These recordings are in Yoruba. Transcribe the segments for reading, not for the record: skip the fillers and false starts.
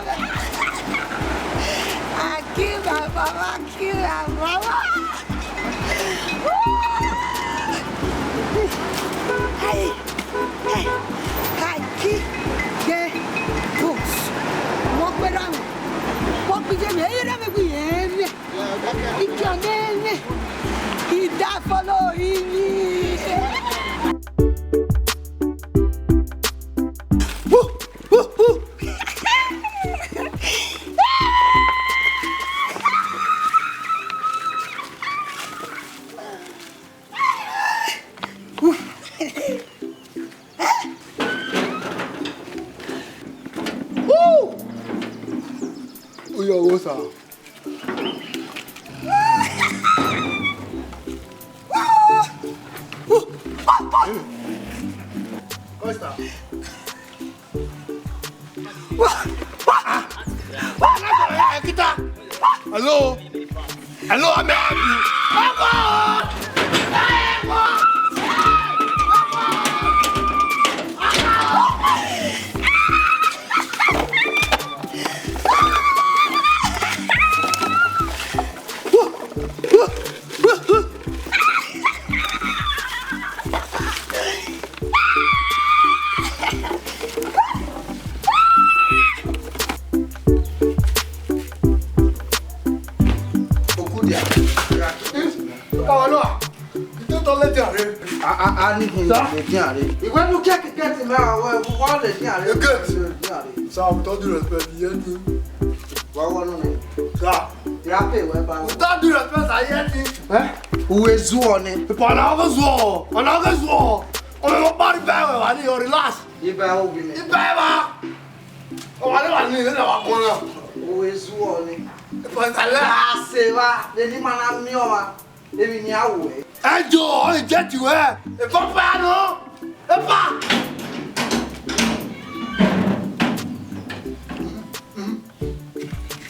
I kill my mama, kill my mama. Hey, hey, I kill the books. Walk around. Walk with them. Hey, let me go in. It's your name. He that follow him. Woo, woo, woo. Yo, what's up? Costa. Hello? Hello, I'm happy. I need him to get when you get him out, what is it? Good. So I'm told you respect. What one? Sir. You are paid well. Without due respect, I hear you. Who is one? People are not so. I'm not so. I'm not body power. I need your relax. You better be. You better. Oh, I don't need it. Who is one? I say, the man me over. Let me away. And you only get you here. If I'm bad, no. If I.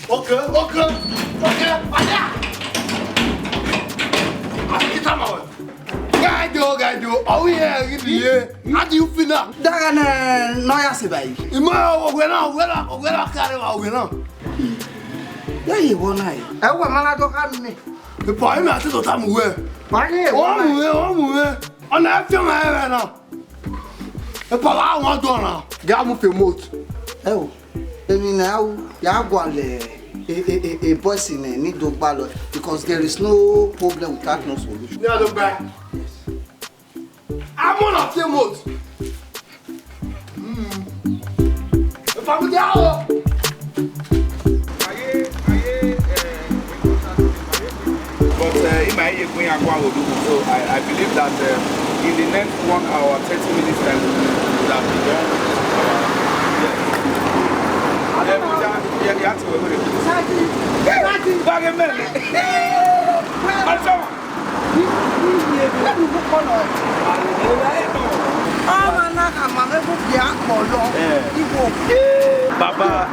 Okay. Guide you. Oh yeah, how do you feel now? Dagana noya sebai. Ima wena carry wa. Yeah, you want I. I want man to come me. The boy me ati to tamu we. Mane, o mu we. Ona fi ma e na. E pa wa won do na. Ga mu fe moat. Oh. Emi na ya gwale a boss in need to ballot because there is no problem without no solution. Yeah, look back. I'm on a few moat. If I'm down. So I believe that in the next 1 hour, 30 minutes time, we would have been done with Baba,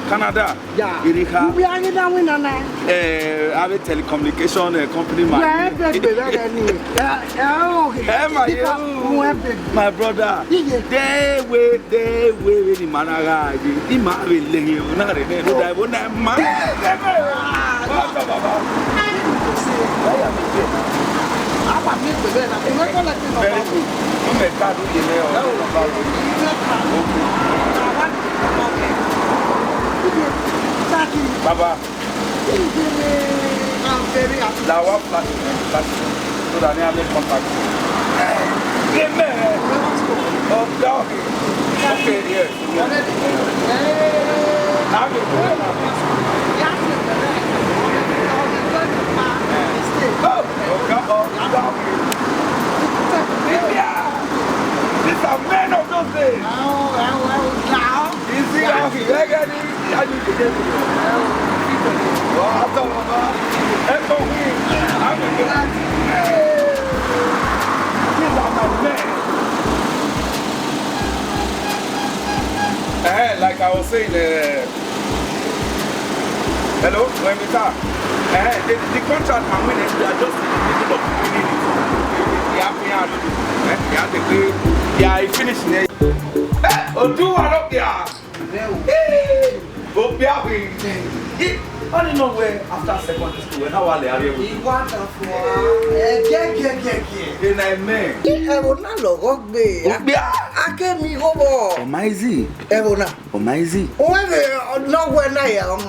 Canada. Yeah. I have a telecommunication company. My brother. They way the manara. The man will lay you. Not the Baba, I'm very happy. Now what flash so that I have contact. Amen. Oh, okay, yes. Now you these are men of those days. Now, is it how he like I was saying, Hello, when we start. The contract I'm winning, they are just in the middle of winning it. They are finishing it. Oh, do one up there. Go be happy. I don't know where after secondary school, when I was there. He want to Then I met. Ebona logo be. Akemi hobo. Omaizi. Ebona. Omaizi. Owe no when I am.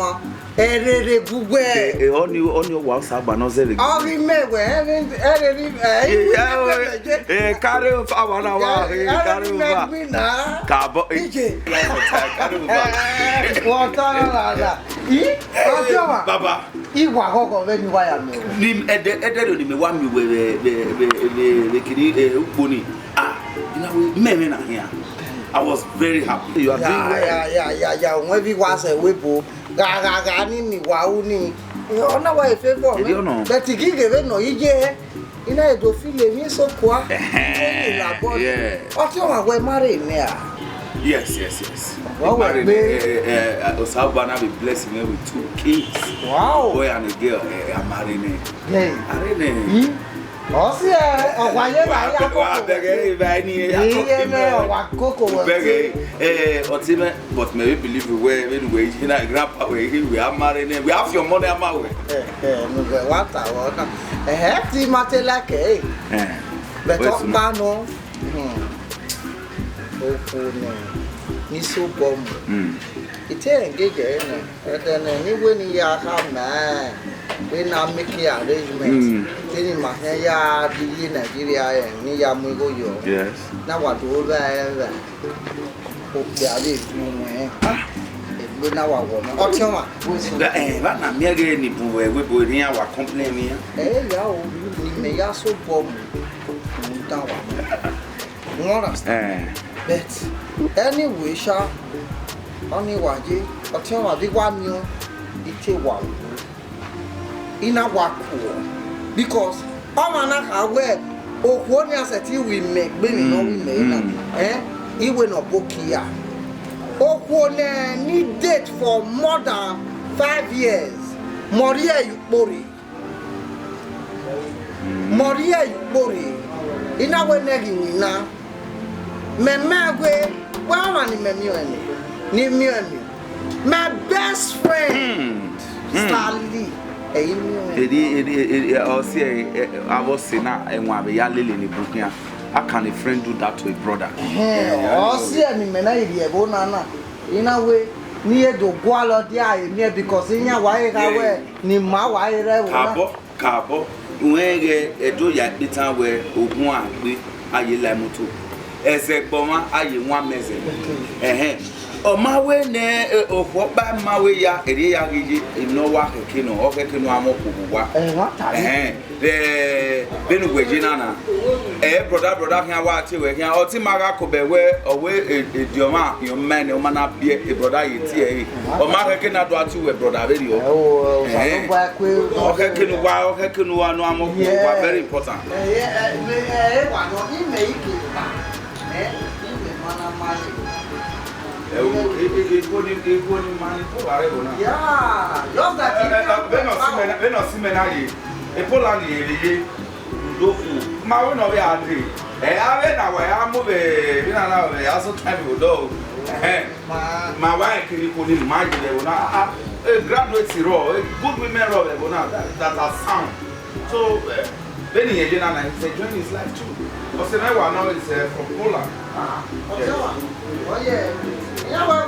Erere gugwe. On your WhatsApp, but not zero. Oh, we may we Carry of our carry over. Cabo. Baba. Iwa koko veni waya me. Nim ede do me wa me we kiri ukboni. Ah, you know me na here. I was very happy. You are doing well. Yeah. When we was a webo, ga ni wa uni. Ona wa favor me. But gige we no ije. Ina do feel me so kwa. Yeah. Oti o wa we marry me. Yes. Well, Osabana be blessing me with 2 kids. Wow. Boy and a girl. I'm marrying. Yeah. Osi ogwaye ba ya koko. But maybe believe we grandpa we are marrying. We have your money am away. Ti matela ke. But ba no. Ni so bomb. It engage then anyway ni ya ha we now making arrangements. Any mahaya di Nigeria ni ya mu go yo. Yes. Na wa do ba o ya le mu we na wa wo na. O ti wa. Ba na me ge ni bu we bo ni our company mi. Ya o ni me ya so bomb. Nta wa. You understand? But anyway, sha only waje o ti wa bi wa mi o ite wa ina wako because omana ka we okwo ni aseti we make Benin no we make iwe no bokia okwo ni date for more than 5 years Moria Yukbori ina we negi na memagwe wa ma ni memioni ni mioni my best friend Stanley I was saying, and one be yelling in Brooklyn. How can a friend do that to a brother? Oh, see, I mean, I bonana. In a way, near the Gualo dia, because in your way, ni ma way, Cabo, when a do ya bit away, one we are ye lamutu. As a bomber, I ye one measure. Oh, my way, or what by my way, ya, in no walk a kino, or a kino, I'm the Benuguejana. Brother, can watch you here. Or Timaraco be where away a dioma, your man, your man up here, a brother, or Mark cannot watch you a brother video. Oh, okay, Kinu, no, very important. My wife can imagine a graduate role, good women role, that are sound. So, Benin is enjoying his life too. Because the next one now is from Poland. Oh, yeah. One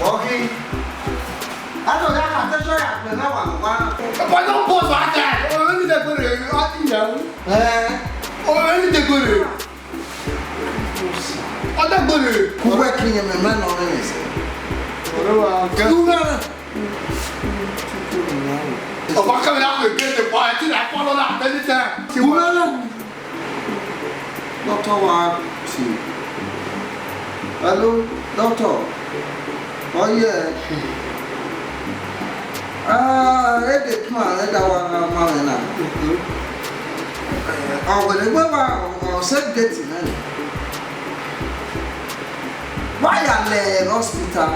Walking. I don't have to show you now. Why don't post like that? Already the good. Other good. Who working in the man on this? Oh, what coming out with get the party? I follow that. Then it's there. Doctor, hello, doctor. Oh yeah. Come on, let that one man. Oh, well, they were said getting why are they hospital?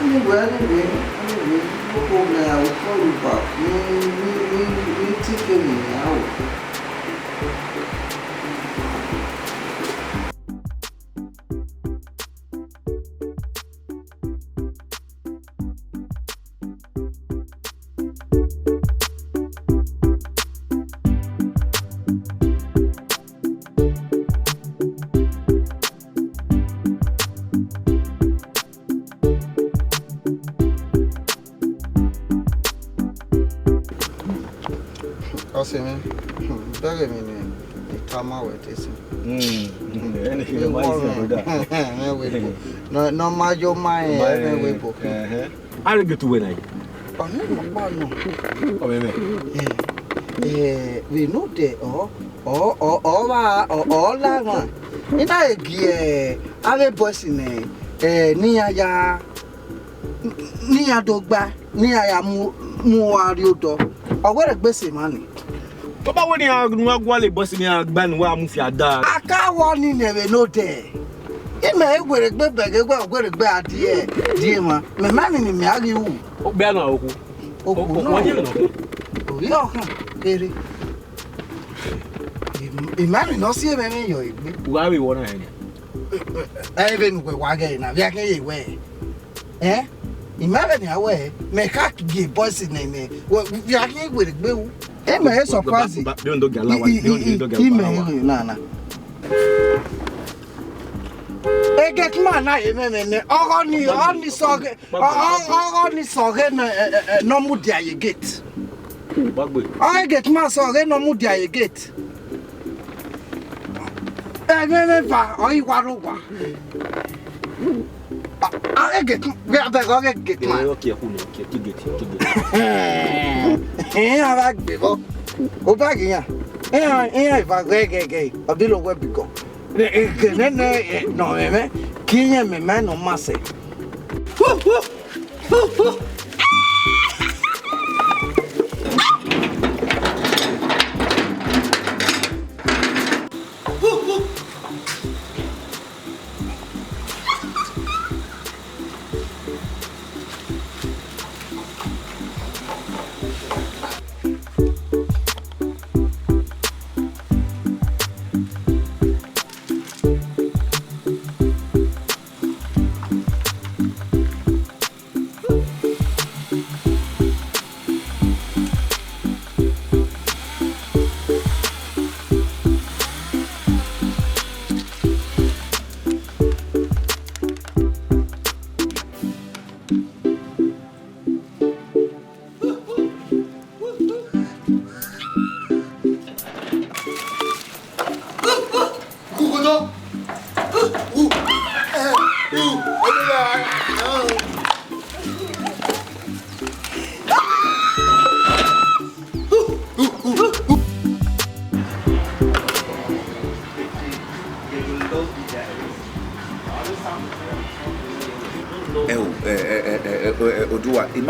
Anyway, we'll go now. We'll call you back. We take me out. Me, very many. Tama with this. No, my your mind. I'll get to win. We know that all that. In a gear, I boss in near dogba, near Muario. Or where a basic money. Papa, when you are going to boss in your band, where I'm I can't want in never know there. It may wear a bed bag, where a bad dear, dear man, my man in me, are you? Oh, Bernard. Oh, you know, very. Imagine not see any why we want to even with wagon, I can't away. Eh? Imagine away, make a give boys in me. Well, we are here with a bill. It may surprise you. Don't get Nana. I get man, I only saw no mood you get. I get my saw no mood you get. I get my okay. I like go back here. If I gay, a bill of web go. No, King me man on Massey.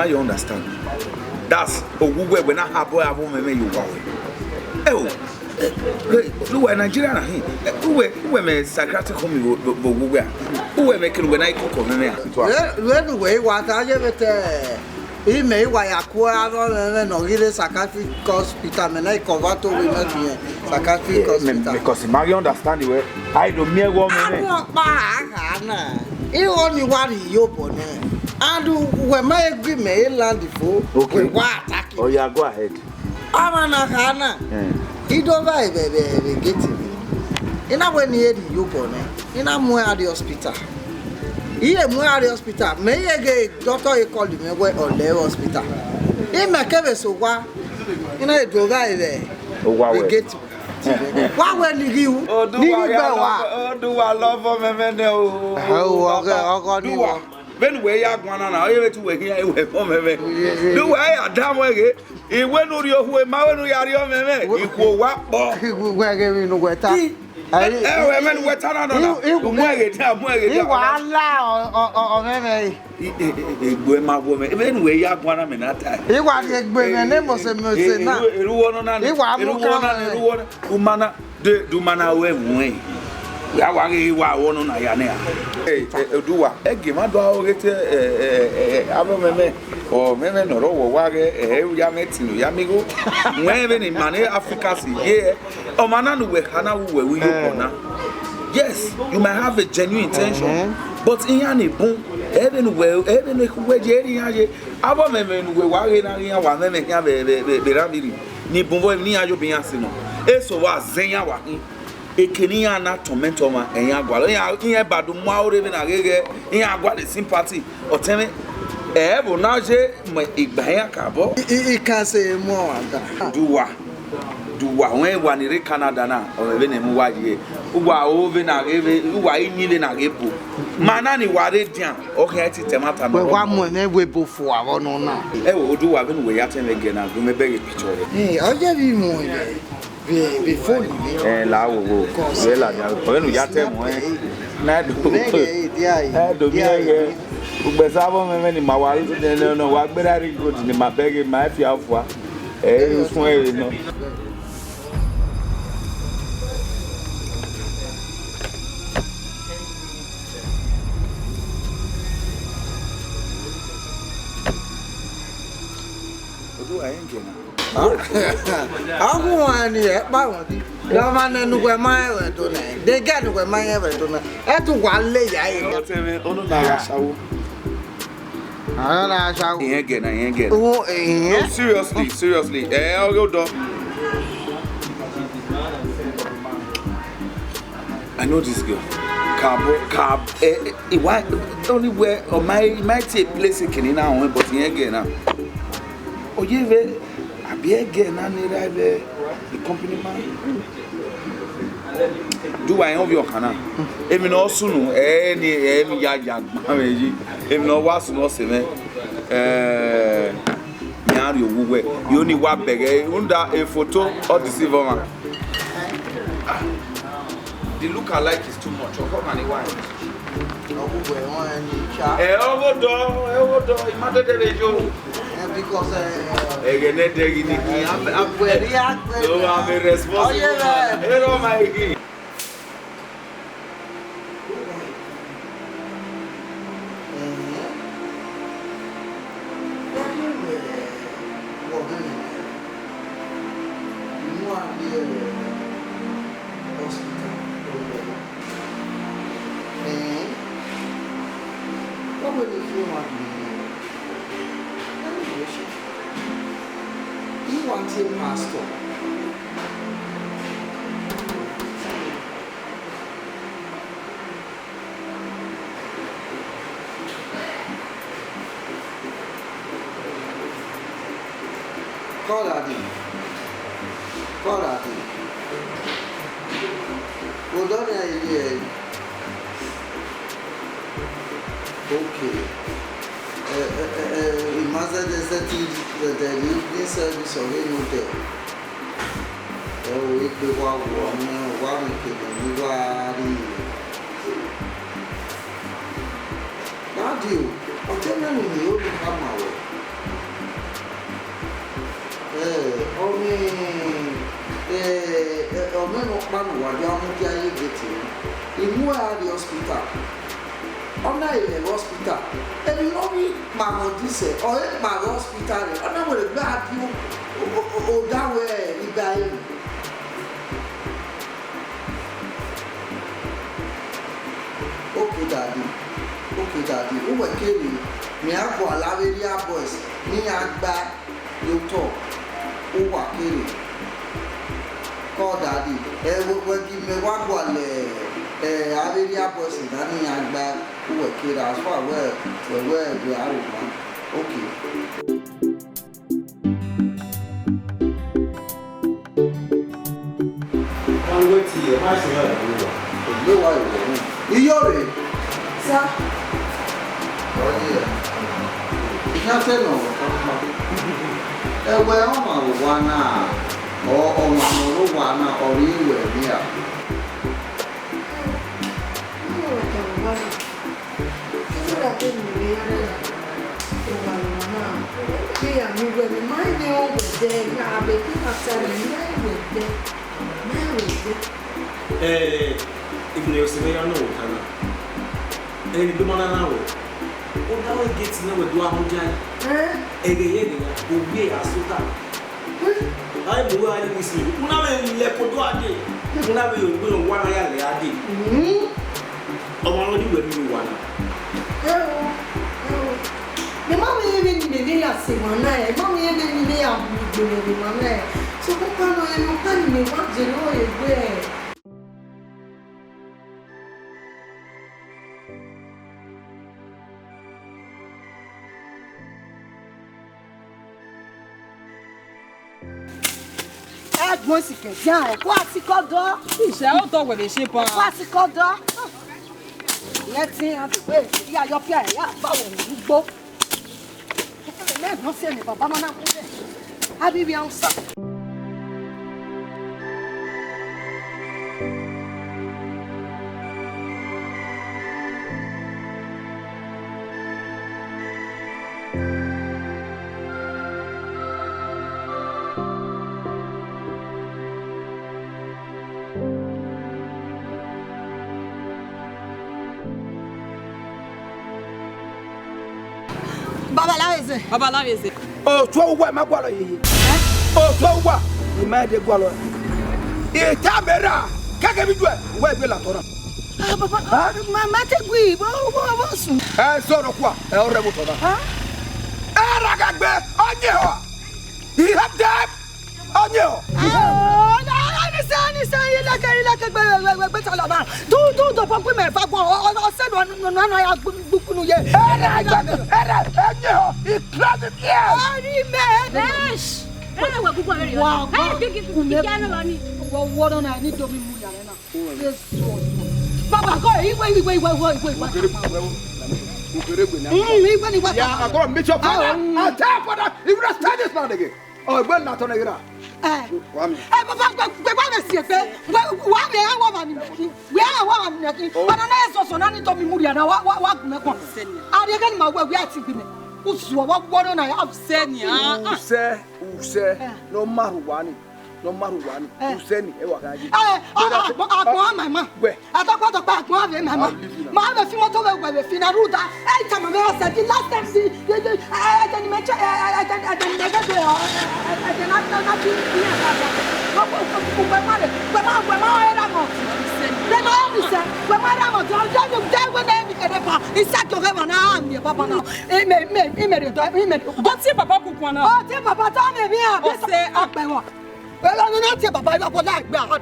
You understand? That's Uwadiae when I have boy have home you go. Look, Nigerian Uwadiae me Socratic home Uwadiae. Uwadiae making when I cook on me. Anyway, what I give it he may why acquire no really Socratic hospital and I convert to women here. Socratic hospital. Because you understand the way I do mere woman. You only want you open. And when my agreement land before, okay, what? Oh, yeah, go ahead. I'm an Hana. He don't buy baby, get him. In a way near the Yukon, in a more at the hospital. Here, more at the hospital. May I get doctor called him away on the hospital. In my cave, so what? You know it go guy there. Oh wow. We get why when you Oh, do I love for me no. Oh, Do I? When we are going on, I to wake here with for me. Do I damn way? It went on your way, my way, you go what? We're giving no wetter. I mean, we're turning on. You are loud or my woman. Even we are going on that time. you want to bring a name of some Umana do mana way. We are one on Ayana. Hey, do I? Give my dog or Memen or Wage, Yametin, Yamigo, Meven in Mane Africa, here, or Mananu, Hana, where we are. Yes, you might have a genuine intention, but in any boom, even well, even if we're Jerry, our men were wagging and one men have a Beramiri, Nibumbo, Nia Jobiasino. Eso was Zenya Waki. Ekenia na tormentoma enya gwalo nya badu mwa even agege nya gwa the sympathy oteme bo na je igba ya kabo I can say more duwa when one in Canada na o be na mu waje ugwa o be na ebe ugwa inyi na gepo mana ni ware dian o kan ti temata no wa mo na webo fo a no na wo duwa be no we ya teme ge na do me be picture o je bi mo before la wo we la ja o nu ya te mo na do do mi ye ugbe sabo me ni mawari to no wa gbera ri go ni ma bege ma fi afua fun e no odu ayen gena Aguani Bawadi. Lavana Nuguamaya to name. They get Nuguamaya to name. At one lay I again. Oh, seriously. I'll go down. I know this girl. Cab. Why only where or my take place in now, but again now. Oh, yeah. Be again, and the company man. Do I have your canal? Even also, any young marriage, even no was no seven. You only one beg under a photo or the silver man. The look alike is too much. How can want? Because I'm responsible. Pastor. Call Adi. Hold on here. Okay. Imagine the evening service of any day. We do one now do you? I'm telling you, come out. In the hospital. On the hospital, and you know me, Mamma, this or my hospital, and I will grab you that way, you die. Okay, Daddy, who will kill me? Me, I go allow the boys, me, I back, you talk, who will kill me? Call Daddy, will give me one one. Averia person that me and back who were killed as far where we are. Okay. wait here. My son, you are Iyore. Sir. Oh yeah. You can't tell no. Where am I? One or you were here. If you say I know, and you don't know. What I get to know with Duamujan, again, who we are so that. I am going to see. Unawe lepodoade. Unawe you one aya le ade. Omo ni we mi wana. Me mama even ni ya se wana e. Mama even ni ya mi ni mama e. So ko no e no kan ni wa je no e gbe. Agbon si ke jan e kwa si kodo. Ise o to we se pa. Kwa si kodo. Letting out the way. Ya yo pia ya ba wo ngbo. Me no se ni baba mana ko de. Abi bi an sa. Baba la veze. Oh, so what my boy? Oh, so what? You made the gualo. E camera. Kaka bi dua. Where be la tora? Ah, papa. Ma te gui. Bo sun. So ro kwa. E o rebo tora. Era gagbe. Onye ho. He have that. Onye ho. Ni sa ye la gbe ta la ba. Do papa me fa gbo. O se no ya gbukunu ye. Era onye ho. He close it here. Ari me. Dash. Era wa gugu very. Hey, big piano lani. Wo na ni do mi mu ya na. Baba go iwe. Yeah, I go meet your father. I'll tell father. If you stand this man again. Oh, when not on a Papa, we see pe. Wa me awa ma ni. We awa ma ni. Ona na so na ni to mi muri na wa me kon. Ari ga ni ma we ati bi me. Usu wa gbodo na ya seni use no maruwani. Useni e wa gaji. Agbon mama. Atako agbon ave mama. Ma be fi moto we fi na ruda. E ta ma me o se di last time si. I me cha I na ti ni aka. Ko ma era mo. Le ma mi se. We ma era mo. Jo we na mi kede pa. Isa to he na am ye papa na. E me O ti papa kuku na. O ti papa ta me bi a. O se ape won. Well, I'm not here, Papa. I'm not here. I'm not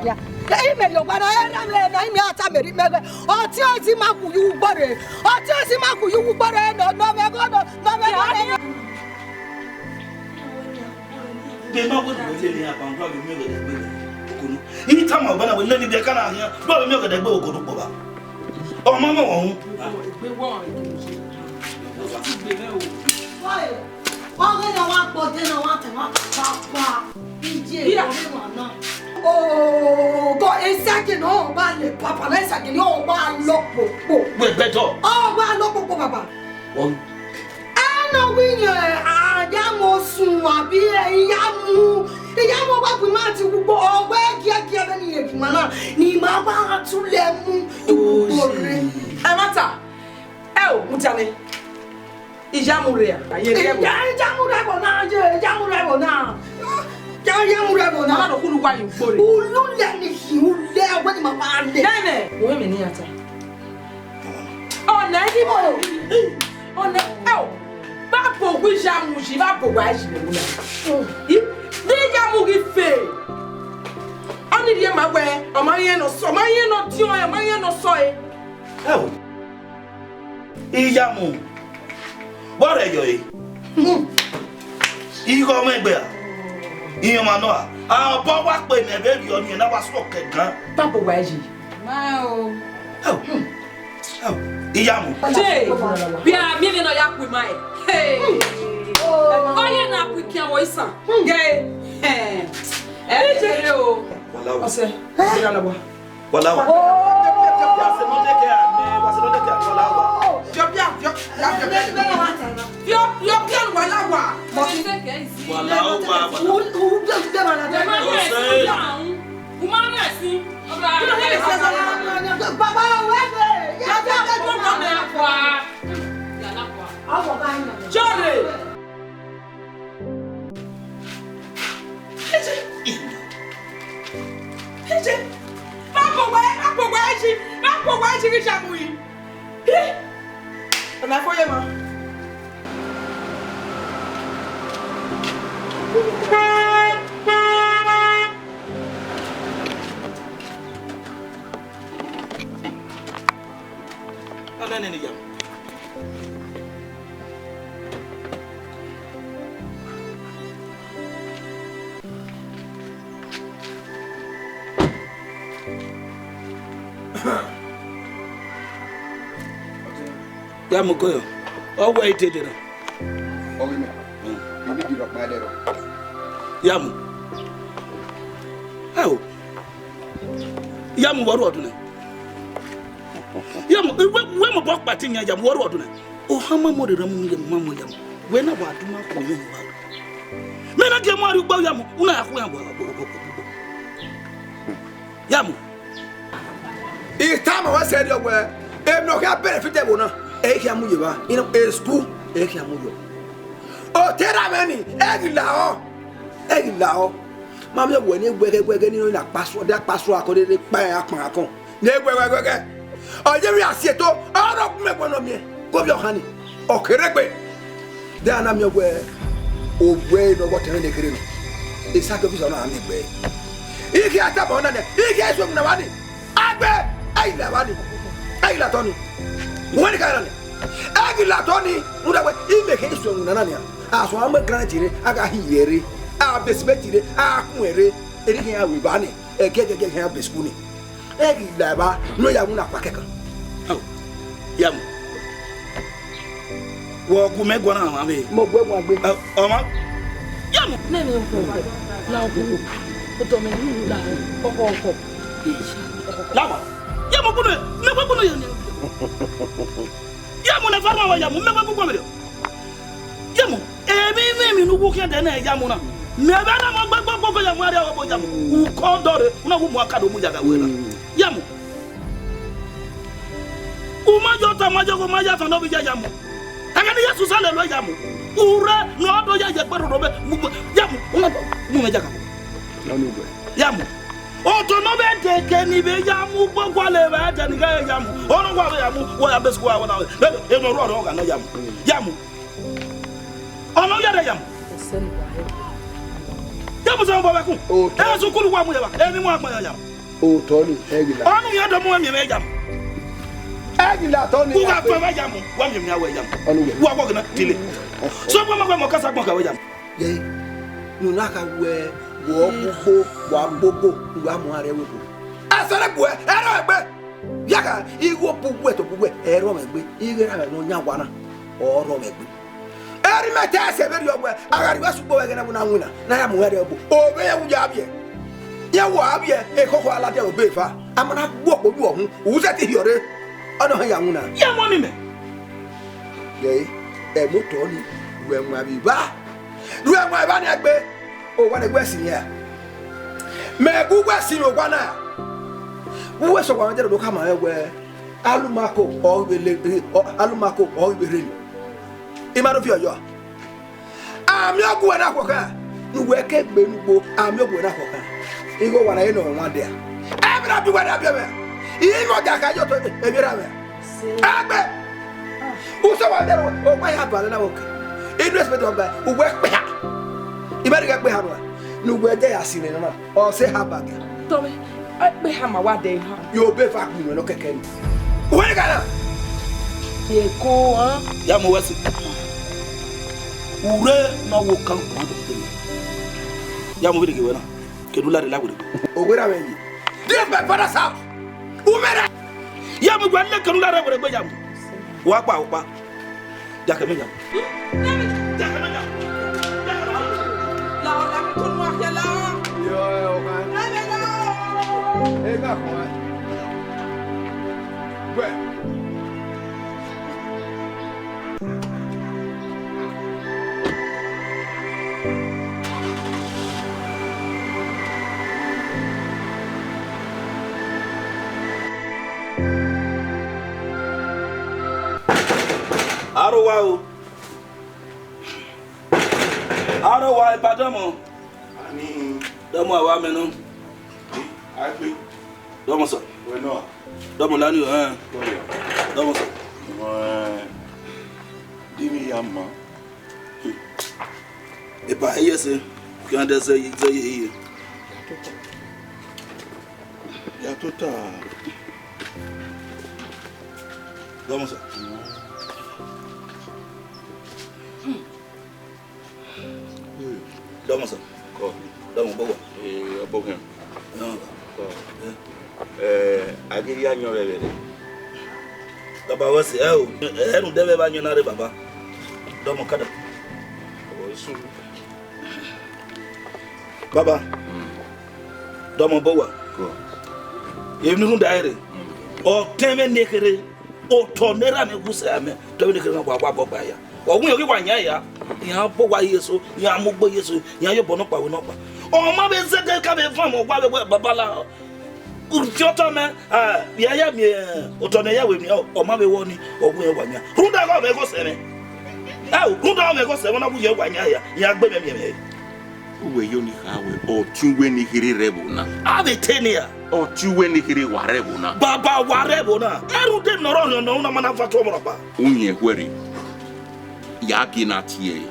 here. Email your banner, I'm not American. Oh, tell him how you bury. Oh, tell him how you bury. No, They know what they have on probably milk. Anytime I went, I will let it be a canal here, probably milk at the boat go to Boba. Oh, Mamma won't. Oh, but a second, oh, man, Papa, let's second, oh, man, look, We're better. oh, man, look, Papa. I know we are Yamosu, Yamu, wa kuma ti gubo o we kia be ni eduma na ni ma ba tu lemu ore E mata. O mutane. Ijamure a. Ijamure bo na je, ijamure bo na. Ijamure bo na. Na do kunu kwa yinkore. Ulu le ni si ule we ni ma ba le. Nene, wo me ni ata. O na di mo. O na ba po gwi jamu ji ba po gwa ji le mu na. Ni jamu gi fe. Oni die ma gwe, o ma yen no so, ma yen no ti o, ma yen no so e. Ijamu. What are you? You go me be. Iyan ma no a bo wa pe me be ri oni na wa so kegan. Papa wa ji. Ma o. Oh. Iya mu. Je. Bia mi no ya ku mai. Hey. Oye na ku kian wo isan. Ge. Je o. Wala. Ose. Ira la bo. Wala wa. Wase no de ke ame, wase no de ke wala wa. Yo wala wa. Mo ti de ke isi. Wala wa. Baba wewe. Ya Jore. Papo wa ji ri jamu yi. Na foye ma. Ana ne yam. Ya mukoyo. O wa itede na. Ogime. Bibi di rock my dero. Yamu. Ayo. Yamu waru oduna. Yamu we mo bok pati nya yamu waru oduna. O hama mo de ramu yamu mamo yamu. We na ba duma ko yo wa. Me na ke mo ari gba yamu, una ya ko yamu. Yamu. Time I was said your way. If no have benefit bona. Ekiamu yewa. In a school. Ekiamu yo. Oh, tera many. Egilao. Mamma when you were getting that password, that password according to Payakon. Never. Oh, you are set all of me one of me. Go your honey. Oh, correct me. Then I'm your way. Oh, way no water in the green. It's sacrifice on any way. If you have a on it, he gets from the money. I bet. I la Tony. When can I la Tony? Would I make haste from Nanania? As one more granted, I got here. I respected I weary. Anything I will ban it. A get help is schooling. Eggy lava, no yamuna packet. Oh, yam. Walk who make one of me. More well, Oma. Yam. Nene ko. Na ko. Oto me ni la. Oko. Lava. Yamu kuno, me kwa kuno yoni. Yamu na farma wa yamu, me kwa kuno me. Yamu, me no wo kan na yamu na. Me ba na mo gbagbo yamu ari awo yamu. U ko dore, una wo mo aka do mu jaga we na. Yamu. U ma jota ma jogo ma ya fa no bi yamu. Taka ni Yesu sale lo yamu. Ure no do ya je gbero do be. Yamu, una mu me jaga. No no go. Yamu. Oto no be teke ni be yamu gbogbo le be te ni ga yamu ono wa yamu wa ya besu wa na e no ro ga na yamu yamu ono ya de yamu yamu so bo be ku e so kulu wa mu ya ba e ni mu agba yamu o Tony egila ono ya do mu mi me yamu egila Tony ku ga fa ba yamu wa mi mi awe yamu wa go na tile so bo ma kasa gbon ka we yamu ye nu na ka we wo gbogbo wa mu are we ko asere bu ero egbe yaka iwo bugwe to bugwe ero egbe igera no nya wana oro egbe eri meta se beri ogwe agari wa sugbo wege na mu na nwina na ya mu are ogbo obe ya wuja abie ya wo abie e koko alade obe fa amana gbo odu ohun wu se ti hiore ono ya nwina ya mo mi me ye e moto ni we mu abi ba ni egbe o wa de gwesi ya me gwesi o gwa na wo so gwa jere do kama egwe alumako o ibere ni imaro fi oyo ami ogwo na akoka nu we ke gbe nugbo ami ogwo na akoka igo wa na ye no nwa de a ebra bi wa da bi me igo ga ka yo to ebira me agbe uso wa de o gwa ya ba na wo ke inu expect o ba o we pe ha ibere ga pe ha no nu we de ya sine na o se ha ba ga to me pe ha ma wa de ha yo be fa ku no keke ni we ga na ye ko han ya mo wasi ure na wo kan ko do Ya mo bi ke wena. Ke dula de la gure. Ogwera wenyi. This my father's house. Umere. Ya mo gwa le ke dula de gure gbe jam. Wa pa. Ja ke me jam. Ja ke me jam. La la ko mo ke la. Yo, man. Hey, ga ko. Gwe. Arowa ipadamo. Ani Domo awa menu. agbe. Domo so. We no. Domo lani Domo so. Dimi yamma. E pa yese. Kan de say ye. Ya tota. Domo so. Domo so. Ko. Domo bowa. Abokan. No. Ko. Agiri anyo bebe. Baba wasi o. Enu debe ba nyo na re baba. Domo kada. O su. Baba. Domo bowa. Ko. Even nu daire. O teme nekere. O tonera me gusa me. Teme nekere na kwa baba ya. O wun yogi wanya ya. Ya bowa yeso, ya mugbo yeso, ya yo bono pa we no pa. O ma be zede ka be fam o gba be baba la. Urfiota me ya mi otone ya we mi o ma be woni o wun wanya. Runda go be go se me. Runda me go se wona bu ye wanya ya gbe me. Uwe yoni hawe o tiwe ni hiri rebo na. Ave tenia. O tiwe ni hiri warebo na. Baba warebo na. Eru de noro no na mana fatu mo ba. Unye hwere. Ya gina tie.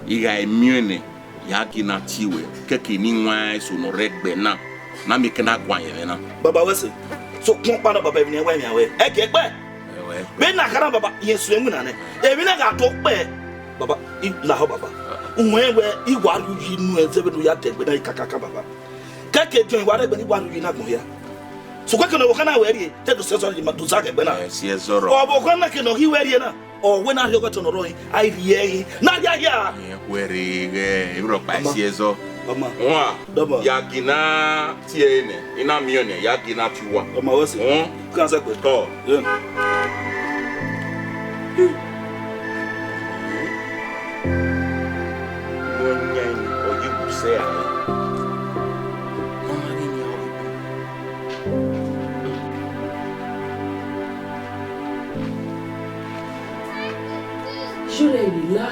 Iga emiene ya gina tiwe. Keke ni nwa so no regbe na. Na me kana gwan ye na. Baba wese. So kon pa na baba bi ni wa mi awe. E ke pe. Ewe. Be na kara baba yesu engu na ne. E bi na ga to pe. Baba I la ho baba. Unwewe igwaru yi nu ezebe no ya tegbe na ikakaka baba. Keke jon igwaru egbe ni igwaru yi na gbon ya. So kwa kana wakana weri te do seso di matuza ke gbe na. Si ezoro. Obo kana ke no hi weri na. O we na ryo to no ro ai rie na ya. Hwere ge ibro pa si ezo. Mama. Wa. Daba. Ya gina tie ne. Ina mione ya gina tiwa. Mama wese. Kan se pe. To. Yeah. Say Jure là,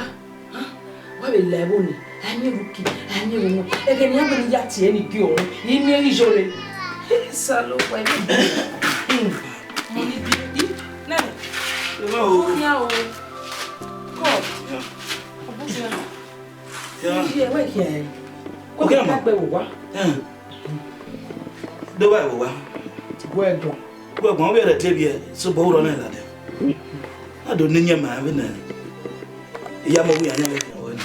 wa be la boni, ani ruki, ani wo. E ke ni abeni ya ti eni ki ohun, yi mi ri jore. Salo pa ni. Mo ni bi. Na. No. Ya o. Ko. Obo se na. Ya. Ye wa ki ai. Ko ka gbe wo wa. Do wa wo wa. Gwedo. Gwegbon we re tebie so bo ro na la de. Ado ni nyama we na. Ya mo wi anya we ko ni.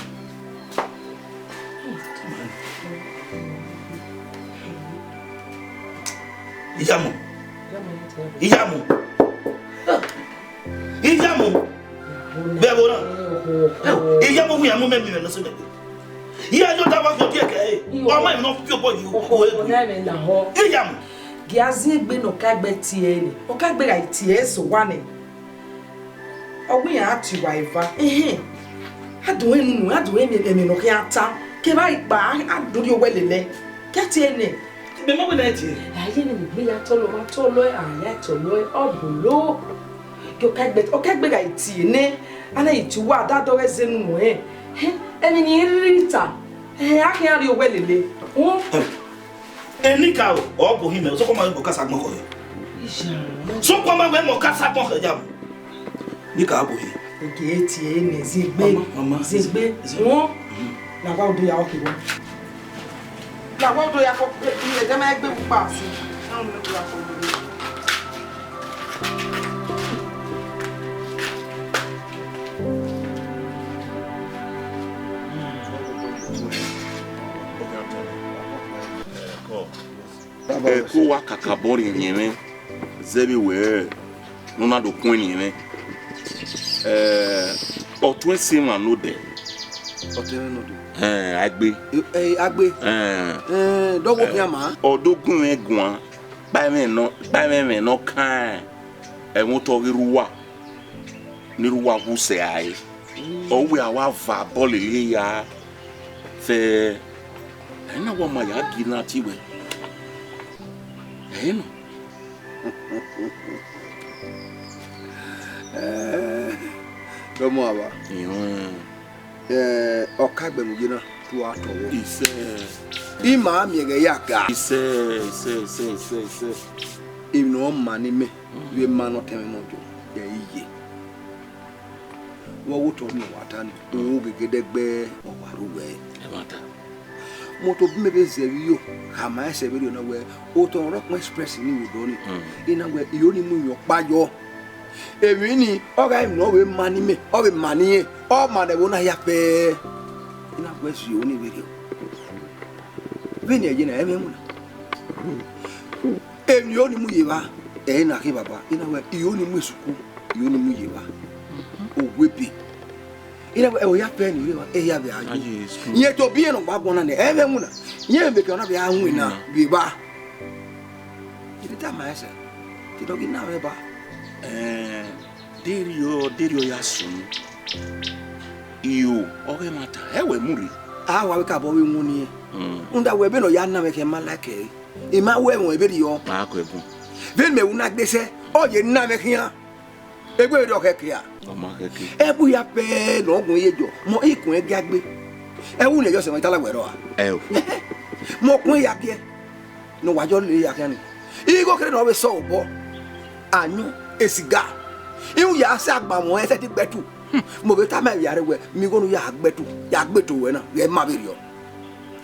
Ijamu. Bebo na. Ijamu wi amu me no so de. Ya yo da wa ko die ke. O ma mi no fi obo yi o. Na me la ho. Ijamu. Giazi egbe no ka gbe tie ni. O ka gbe ra tie so wa ni. Ogun ya ati wa iva. Adun emi no ki ata. Ke ba ipa aduri owelele. Ke tie ni. Be mo na tie. Aye ni gbe ya to lo ma to lo aya to lo obulo. Ke o ka gbe ra tie ni. Ana itu wa da do rezenu mo emi ni rita. Akin ari owelele. Eni ka o bo hime so ko ma bo kasa gbon ko yo. So ko ma we mo kasa gbon ko jam. Ni ka bo hi. Oke tie ni zigbe. Zigbe. Na wa odo ya oke bo. Na wa odo ya ko ile de ma egbe pupa si. Na o me ya ko odo. Ko wa kakabori nyeme. Zebi we. Nuna do coin nyeme. Otun sima no de. Otun no de. Agbe. Agbe. Dogo kiama. Odogun egun. Ba me no kan. E mo to ruwa. Ni ruwa hu se ai. O we awa va ball ile ya. Fe ena wa ma ya gina ti we. Eno. Domo aba. Okagbe mu gina tu atowo. Ise. Ima mi ege yaka. Ise. Ino mani me. We man no teme mojo. Ya iye. Wo wuto mi watani. O gegedegbe o waruwe. E mata. Moto bi mebe zewiyo. Hama ese bi na we. O to rock express ni wudoni. Ina we iyo ni mu yo payo. Emi ni oga im no we mani me. O we mani e. O ma de wona ya pe. Ina we si oni video. Veni eje na eme mu na. Emi oni mu yewa. E na ke baba. Ina we iyo ni mu esuku. Iyo ni mu yewa. Ogwepi ina e ya pe ni rewa e ya be ajo ye to bi no gbagbo na ne e be mu na ye be ke na be ahun ina bi ba ti ta ma ese ti do gi na we ba derio ya sun iyo o ge mata e we muri wa we ka bo we mu ni unda we be no ya na me ke malake e ma we won e be ri yo ma ko egun be me una gbese o ye na me kian egbe do ke kia o ma ke ki ebu ya pe logun yejo mo ikun e gagbe e wu le jo se mo tala wero a o mo kun ya ke no wajo le ya ke ni igo kere no be so bo anyu esiga iwu ya se agba mo e se ti gbetu mo be ta ma ya re we mi go nu ya gbetu we na ye ma be ri o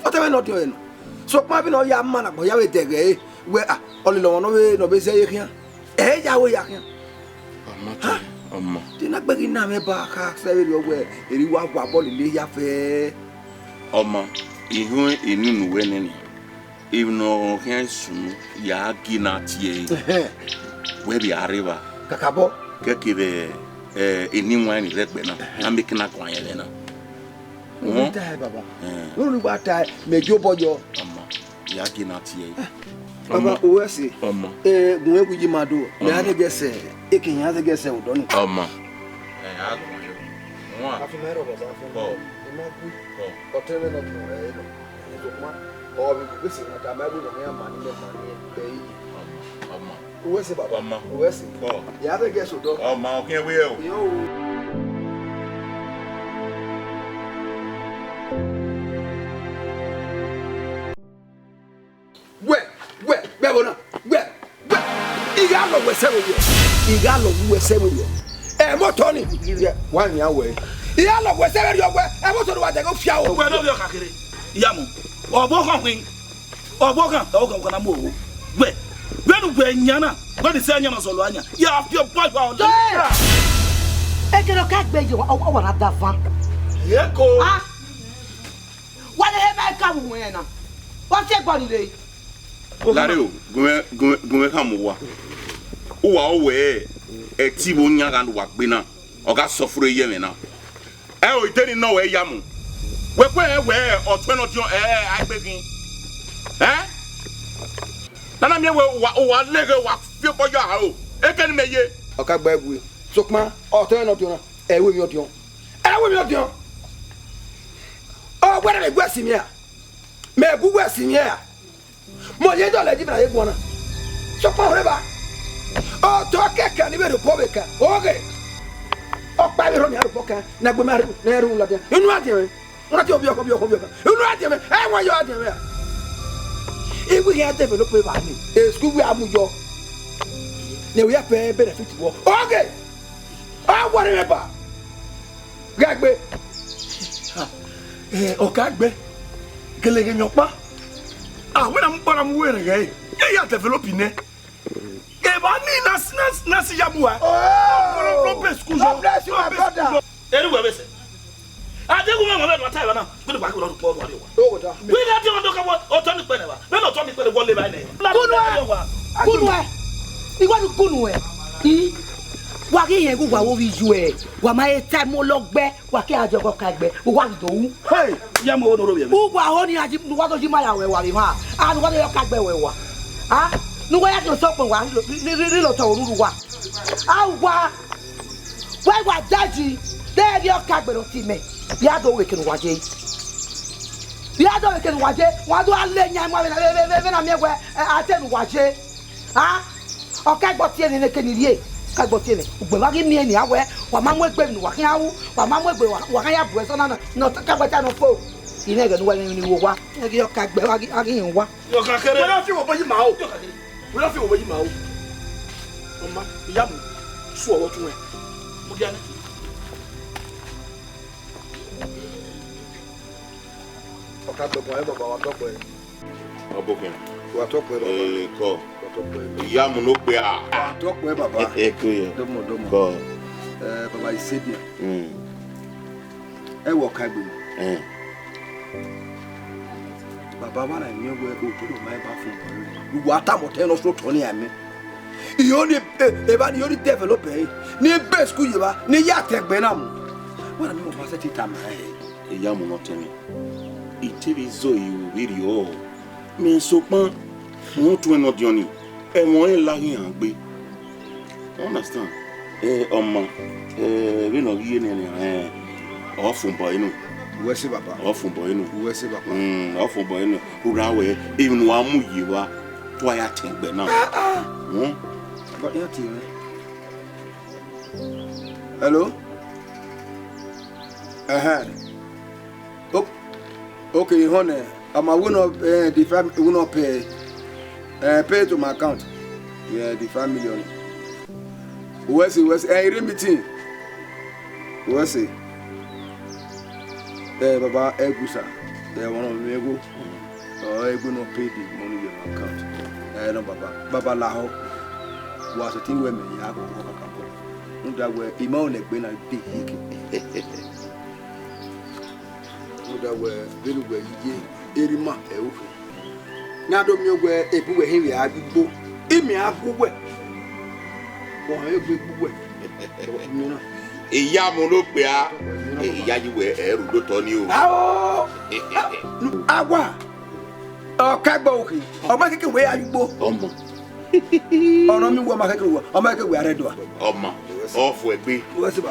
o te we no ti o no so pa bi no ya ma na bo ya we dege we o le lo no be se ye kian e ya we ya kian Amma. Tina gbegi na me ba ka sebe ogwe eri wa gwa ball le ya fe. Amma, ihun enunu we nini. Even no can sun ya gina tie. We bi arriba. Kakabo. Keke be eniwa ni regbe na. Na make na kwa yele na. Wo ta baba. Wo ru ba ta mejo bojo. Amma, ya gina tie. Baba owesi. Amma. Gun eguji mado. Me ade gese. Ekin ya de gese odoni. Amma. Agbon yo. Mo a. Afimero baba fun. Oh. Imagu. Oh. Otele no no e no. Ndokuma. O bi gbese na ka mabu no ya mani le mani e yi. Amma. Owesi baba. Amma. Owesi. Oh. Ya de gese odo. Amma, o ken we o. Yo. Igalo we sewe yo. E moto ni wan ya we. Igalo we sewe yo we. E moto ni wa de go fia o. We no bi o kakere. Iya mo. Obo kan kwin. Obo kan o kan na mo o. We nu gbe nyana. Go di se nyana so lo anya. Ya fi o boy wa o. E ke no ka gbe yo o wa na da fan. Ye ko. Ah. Wa le he ba ka mu yen na. Wa se gbo ni le. Lare o, gume ka mo wa. Uwa owe eti bo nya ga wa gbe na o ga sofuro ye me na o iteni no we ya mu we o twe no ti agbegin nana mi we wa lege wa fi bojo ha o e keni meye o ka gba egwu sokma o twe no ti na e we mi o ti o o gwa na gwa si mi a me gu gwa si mi a mo ye do le ji na ye gwa na sokma ore ba o to keke ni be ro pobeka oge o pa mi ro mi aro poka na gbe mari na ru la de inu ati me una ti obi oko inu ati me e won yo ati me e we ya develop e ba ni e school we amujo ne we ya pe benefit wo oge o wori me ba gagbe o ka gbe gelege nyopa we na mbara mu we re e ya develop ne Eba ni na si yamua. Oh, no bless you, brother. Anyway, we say. I think we want to tell you now. We the back of the poor one. We not even talk about or turn the penny. We not talking about kunwe iwadu kunwe I wa ki yen ku wa wo bi ju e wa ma e time mo logbe wa ki ajo ko kagbe wa do wu hey ya mo no ro bi u wa ho ni aji nu wa to ji ma ya we wa ri ma a nu wa yo kagbe we wa ah nu wa ya ki so pe wa ri lo to oruru wa a wa wa daji de yo kagbe lo ti me ya do we kin wa je ya do we kin wa je wa do ale nya mo be na me gwe atenu wa je ah o kagbo ti eni ne kenirie kagbo ti eni ugbe wa gi mi eni awe wa ma mu egbe mi wa kan awu wa ma mu egbe wa kan ya bu eso na no kagbo ta no fo ine ge nu wa ni wo wa e gi o kagbe wa gi yin wa yo ka kere wala fi wo boyi ma o wala fi wo boyi ma o mama iya mu su owo tun e mo di ani o kagbe bo e baba wa to pe Obokin. wa to pe Ko. Ìyá mu ló pe a. to pe baba Ko ye. domo Ko. baba isebi e wo kagbe baba wa na mi wo o to do mai ba fun bo lu wa ta mo te no so to ni ami iyo ni e ba ni yo ni develop ni be school ye ba ni ya tegbe na mu wa na mi mo ba se ti ta ma Ìyá mu no temi. Itiri zo yu wiri o. Mi so pon won tu eno dioni. E won e la yin an gbe. Understand? Ọmọ we no ri ni o fun boy nu. we se baba O fun boy nu. we se baba O fun boy nu. Ura we even wa mu yi wa to ya tegbe na. but ya ti hello okay honey I'm a winner the family will not pay to my account the 5 million where's meeting where's baba egusa one of me go ego no pay the money in your account no baba laho was a thing where me ya go that way imo na gbe na dey hike that way very well ye erima e wo na do mi ogwe ebu we hewe agbo imi agbo wo han egbe gbugbo mi na Ìyá mu ló pe a. Ìyá yi we eru do to ni o. Agwa o kagbo oki o ma keke we agbo Ọmọ. Ọ̀rọ̀ mi wo ma keke wo o ma keke we aredo Ọmọ. Ofu egbe.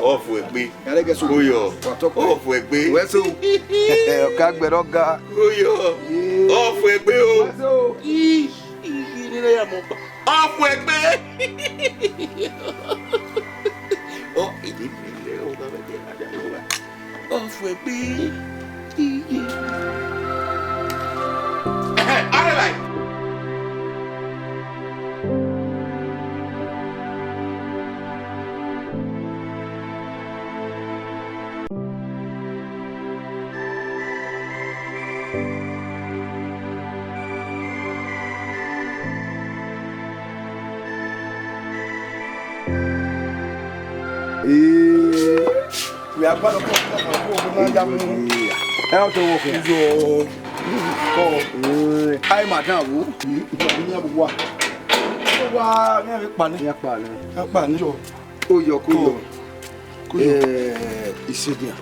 Ofu egbe. Yarege so Oyo. Ofu egbe. we so o kagbe roga Oyo. Ofu egbe o. we so Ni le ya mo pa. Ofu egbe. Oh, idi le o ba be de aja lo ba. Ofu egbe. Are like we are going to to work yo ai madam wo ni abuwa wa ni pa ni yo o yo ko yo isedia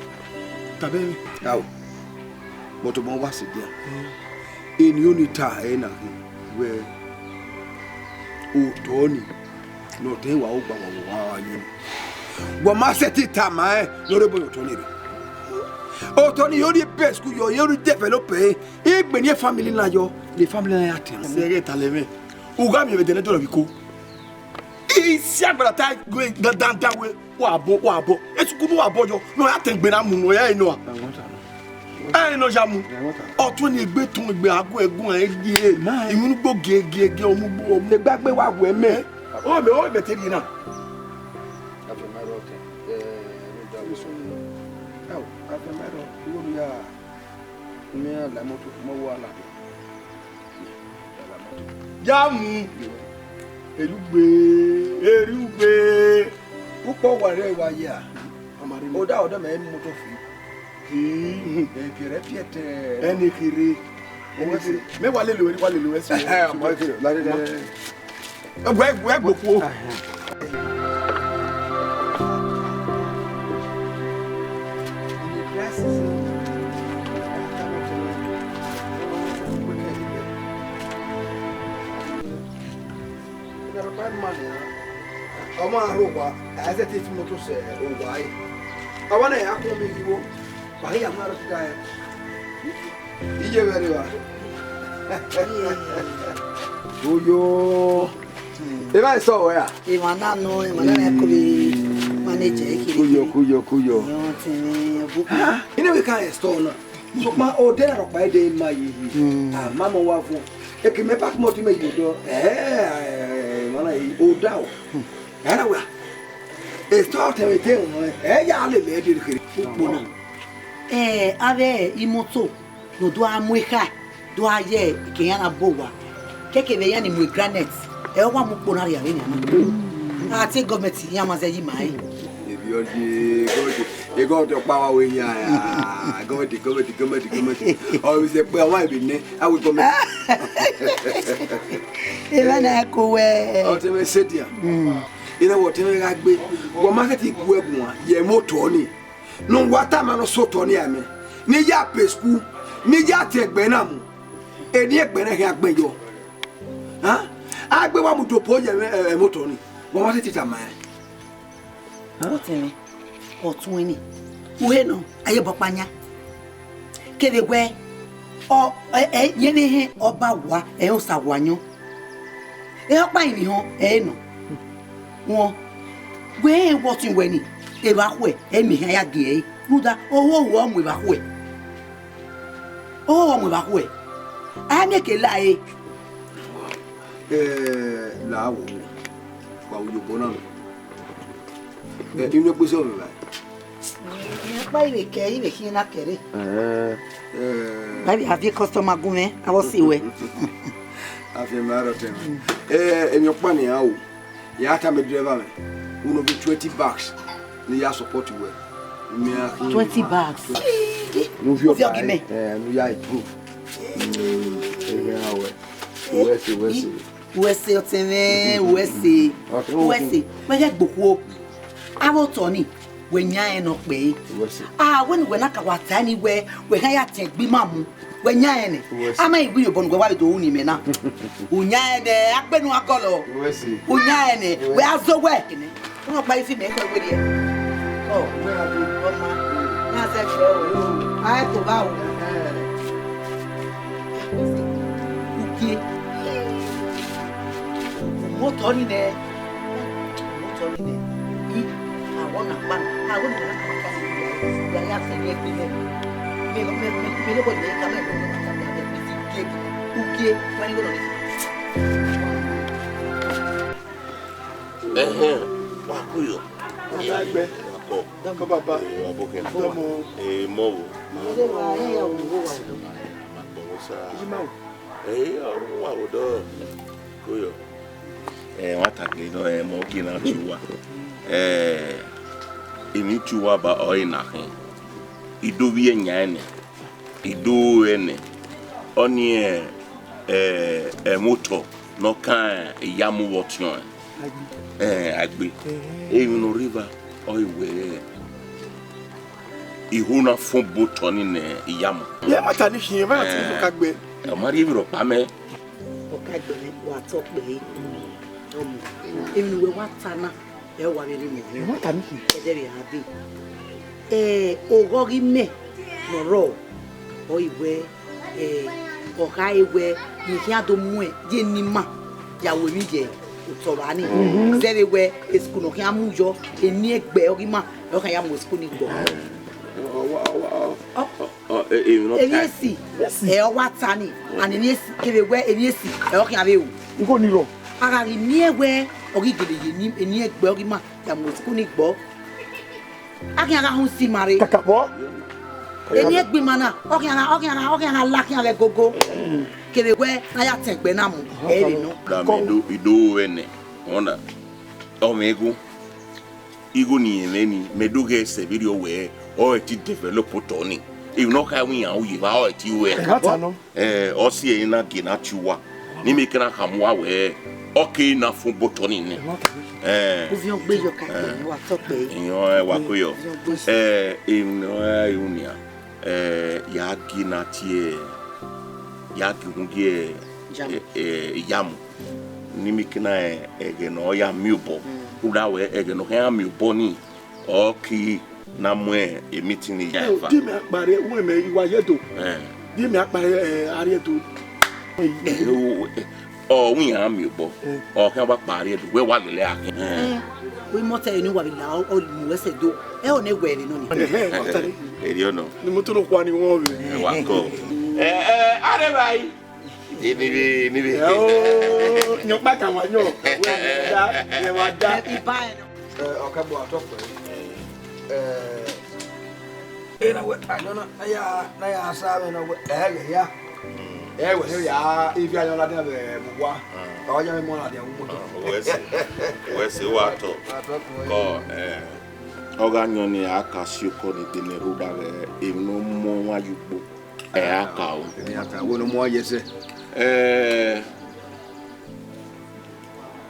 tabe mi awo moto bon wa sedia eni onita na we o to ni no te wa o gba wa yin wo ma se ti ta ma lórí boyo to ni o to ni yori best ku yo yori develop igbe ni family na yo the family na ya ten se ta le me uga mi be de to bi ko isi agbara ta go dan we wa bo esuku wa bo yo no ya ten gbe na mu no ya ino a no ja mu o to ni egbe tun egbe ago egun ege imu gbo gege omu gbagbe wa wo eme o me te bi na Jamu erugbe upo ware wa ya o da odo me mo to fi kire piete eni kire me wale lo esi mo kire la Where go? Ọmọ àrùwà ẹ̀ẹ́sẹ̀ tí mo tún sẹ̀ òwà yìí. Ọwọ́ náà yà á kún mi yìí wó. Wàá yà máa rọ̀ síta yẹn. Iye wẹ̀rẹ̀ wa. Oyo. Eba ẹ̀ sọ̀wọ́ yà. Ìmọ̀ náà nù ìmọ̀ náà yẹ kó bí manager kiri. Kuyo. Yọ̀ọ́ ti ní bukú. Ina we kan store na. So ma o de na ropa de ma yi. Ah mama wa fun. E ke me pak mo ti me yi do. Mana yi o da o. Era wa. E store te me te o. Ya le me de kiri. Pupo na. Ave imoto no do amuika. Do aye ke yan na bowa. Keke be yan ni mu granite. Wa mu po na ria ni na. Ati government yan ma se yi mai. Ebi oje you go to power way ya. Go. Oh, we say pé àwọn ibi ni. I will come. Eba na ko we. O te me sedia. Ina wo te me ga gbe. Wo market iku egun a ye moto ni. No wata ma no so to ni ame. Ni ya pesku. Ni ya te egbe na mu. Eni egbe na he agbejo. Ha? Agbe wa mu to po ye moto ni. Wo ma ti ta ma. Otimi otun ni uhe no aye bopanya kedegwe o yene he oba wa o sawanyo opa imi ho no won we wotin we ni e ba ku mi ha ya ge ruda owo wo mu ba ku a me ke lae la wo kwa uyo bona you know put over like by the key the hina kere maybe have your customer go me I will see we have your marathon in your money how ya ta me driver me uno be 20 bucks ni ya support you 20 bucks no you give me no ya improve USA otene USA me get gboko awo toni we nyan no pe when we na ka wata ni we kan ya ten gbi mamu we nyan ne ama igbi yobon gwe wale to uni me na unyan ne agbenu agolo unyan ne we azo we ne no pa ifi me ko we de oh we are do mama na se fe o ai to ba o uki moto ni ne I want to ya se ni epile me lo boy ka me ukie wani go no wa kuyo agbe ko baba mo wa wo do kuyo wata ke no mo kina chuwa emi chuwa ba oina hin ido wi enyan ido ene oni moto no kan yamu wotion agbe no river oiwe ihuna fun botoni ne yamu ye mata ni hin ba ti ka gbe o mari bi ro pa me o ka gbe wa to pe emi we watana e wa mi ni mo ta mi e dere abi ogogi me no ro o iwe o ka iwe ni ki ado mu e je ni ma ya we mi je o to ba ni dere we esku no ki amu yo eni egbe ogi ma o ka ya mo esku ni gbo Eliesi watani and Eliesi kewe Eliesi o ki abe o nko ni ro ara ri ni ewe ogi gele ye ni eni egbe ogi ma ya mo esku ni gbo akin ara hun si mare kakabo eni egbe mana ogi ara la kin ave gogo kewe na ya tegbe na mu e ri no da me do ene ona o megu igo ni emeni meduge se video we o ti develop toni if no ka wi an uyi ba o ti we o si e na gina chuwa ni me kana kamwa we okay na fun botoni ni Vous viens de yo ka wa tope. Iyo wa ko yo. Unia. Ya gina tie. Ya gungie yam. Nimikina ege no ya miubo. Uda we ege no ya miubo ni. Okay na mwe meeting ni ya fa. Di me akpare we me iwa yedo. Di me akpare ariedo. Oh, we are miubo. Oh, can ba pare do we wa lele akin. We mota enu wa bi la o mu se do. E o ne gwere no ni. You know. Ni mo tun kwa ni won we. Wa ko. Are bai. Ni. Oh, nyo pa kan wa nyo. We wa da. Iba Okagbo atokwe. Na we ayona na ya sabe na we ya. We ya if you are not there bugwa. Ka onya mo na dia umuto. We se wa to. Ko oga nyo ni aka sioko ni teneru da enu mo wa yupo. Aka o. Ni aka wo no mo yese.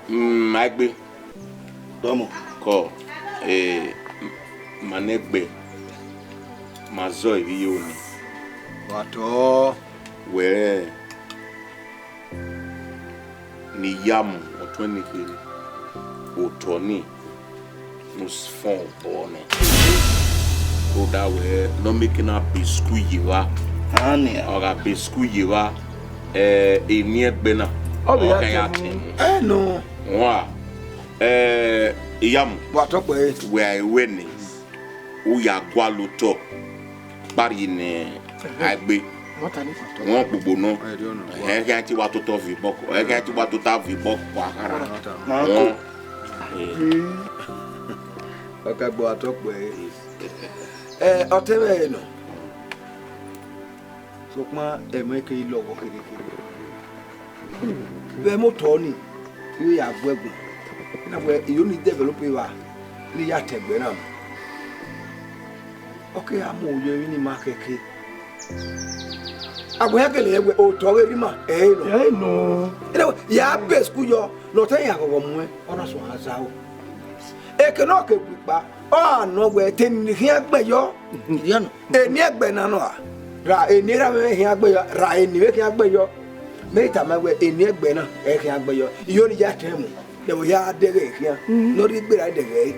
Magbe. Domo. Ko manegbe. Mazo ibi yoni. Wato Where ni yamu otweni kiri otoni musfon bone oda we no making a biscuit yiwa Ani. oga biscuit yiwa eni egbena o kan ya tin no wa yamu watokwe we are winning o ya gwaluto bari ni agbe wọ́n gbogbo náà ẹ̀ẹ́gẹ́ tí wàá tó tọ́ fi bọ́kọ̀ ẹ̀ẹ́gẹ́ tí wàá tó tá fi bọ́kọ̀ àkàrà wọ́n. Okagbo atokwe ọtẹ́bẹ̀ nọ sọpọ́n ẹ̀mẹ́kẹ́ ilé ọwọ́ kékeré bẹ́ẹ̀ mọ́tọ́ ni yóò yà bọ́ ẹ̀gbọ́n náà yóò ní dẹ́vẹ̀lọ́pẹ̀ wa ní yà tẹ̀gbẹ́ náà ọkẹ́ àmọ́ òye yín ni máa kẹ́kẹ́ agboyakele egbe oto eri ma no ya be school yo no ten ya gogo mu ona so hazawo eke no ke gba o no we ten ni agbe yo no eni egbe na no ra eni ra me hin agbe yo ra eni we kin agbe yo meita ma we eni egbe na e kin agbe yo iyo ni ja temu de wo ya dege kin no ri gbe ra dege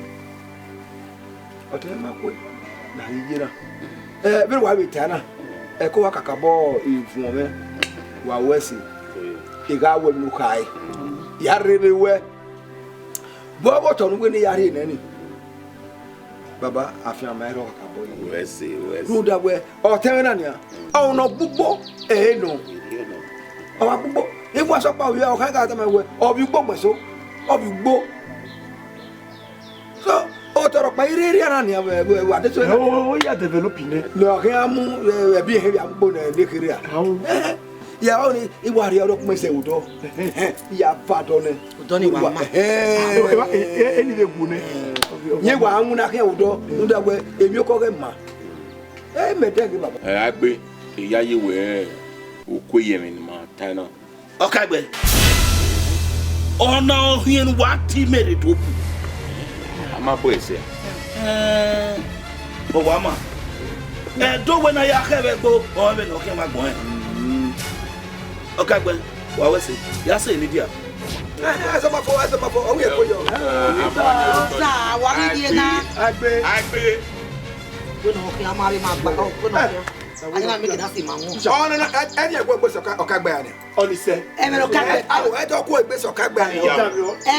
o te ma ko na yira bi wa bi tana eko wa kakabo ifun me wa wesi iga we nu kai ya rebe we bo to nu ni yare nani baba afian ma ero kakabo wesi nu da we o te na ni o no gbugbo no o wa gbugbo e wa so pa we o kan ka ta ma we o bi gbogbo so o bi gbo so o toro pa ire ara ni wa de so o ya develop ni no ke amu bi he ya gbo na de kire a ya o ni iwa ri oro kun se udo ya fado ne udo ni wa ma eni le gu ne ye wa anu na ke udo nda gbe emi ko ke ma me de ke baba agbe iya ye we okoye mi ni ma tana Okagbe ona hien wa ti mere do bu ama bo ese bo wa ma do we na ya khebe go o be no ke ma gbon Okagbe wa we se ya se ni dia asa ma fo o ye ko yo sa wa ni die na agbe ko no ke amari ma gba ko no Anya make that ma mu. Oh no, any egbe so Okagbe ani. Oni se. E me no Okagbe. Awo e do ko egbe so Okagbe ani. E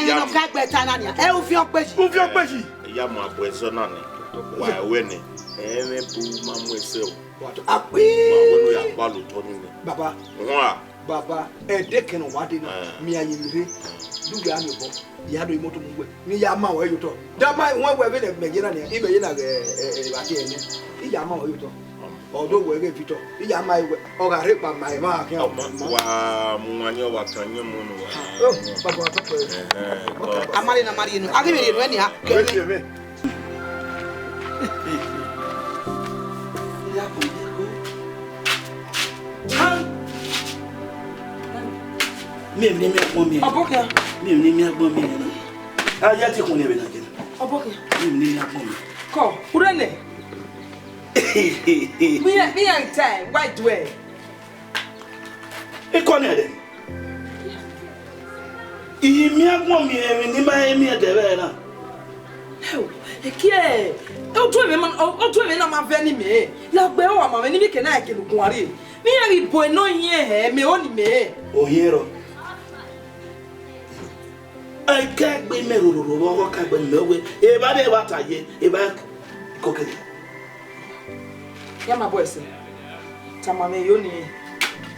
me no Okagbe tana ni. E o fi opeji. O fi opeji. Ya mo abo eso na ni. Wa we ni. E me bu ma mu ese o. Api. Ma we no ya pa lo to ni. Baba. Wa. Baba, e de ken wa de na. Mi ayimire. Duga ami bo. Ya do imoto mu gbe. Ni ya ma wa yuto. Da ma won we be me gina ni. Ibe yi na ba ti eni. I ya ma wa yuto. Odo we ge fito iya mai we o ga repa mai ma ke wa mu anyo wa kanye mu no oh baba to ko amari na mari no age mere no eni ha ke ya ko me ko mi aboka mi agbon mi na. Aya ti kun ni be na je. Oboke. Mi agbon mi. Ko, urene. Me and time, why do it? E ko ni ade. Mi agbon mi ni ma mi ade be na. Ekie, o tu me na ma veni me. La gbe o ma me ni mi ke na ke lukun ari. Mi ari bo no yin he me oni me. O yero. Ai ka gbe me ro wo ka gbe me we. E ba de wa ta ye, e ba kokere. Ya ma boy se. Tama me yo ni.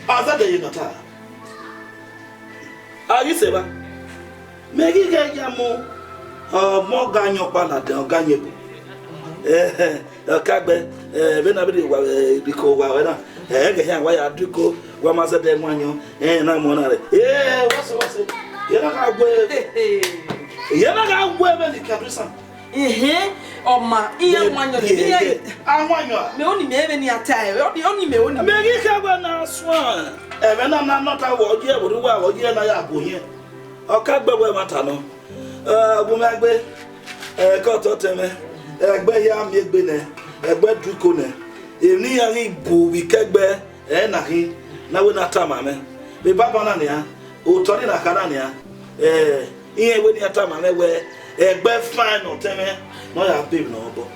Aza de yinota. Ayi se ba. Megi ga ya mo mo ganyo pala de ganye bu. Kagbe be na be wa diko wa na. Ge ya wa ya diko wa ma se de nwanyo. Na mo na re. What's Yena ga gwe. Yena ga gwe be ni kadusa. Oma iya nwanyo le iya. Anwanyo. Me oni me ni atai. Oni me oni. Megi kagbe na swan. Ebe na nota wo je wo wa wo je na ya bo yen. O kagbe we mata no. Bumagbe ko to teme egbe ya mi egbe ne egbe duko ne eni ya ri bu bi kegbe na hin na we na tama me be baba na ne ya o to ni na kana ne ya iye we ni atama me we egbe fine no teme no ya babe no bo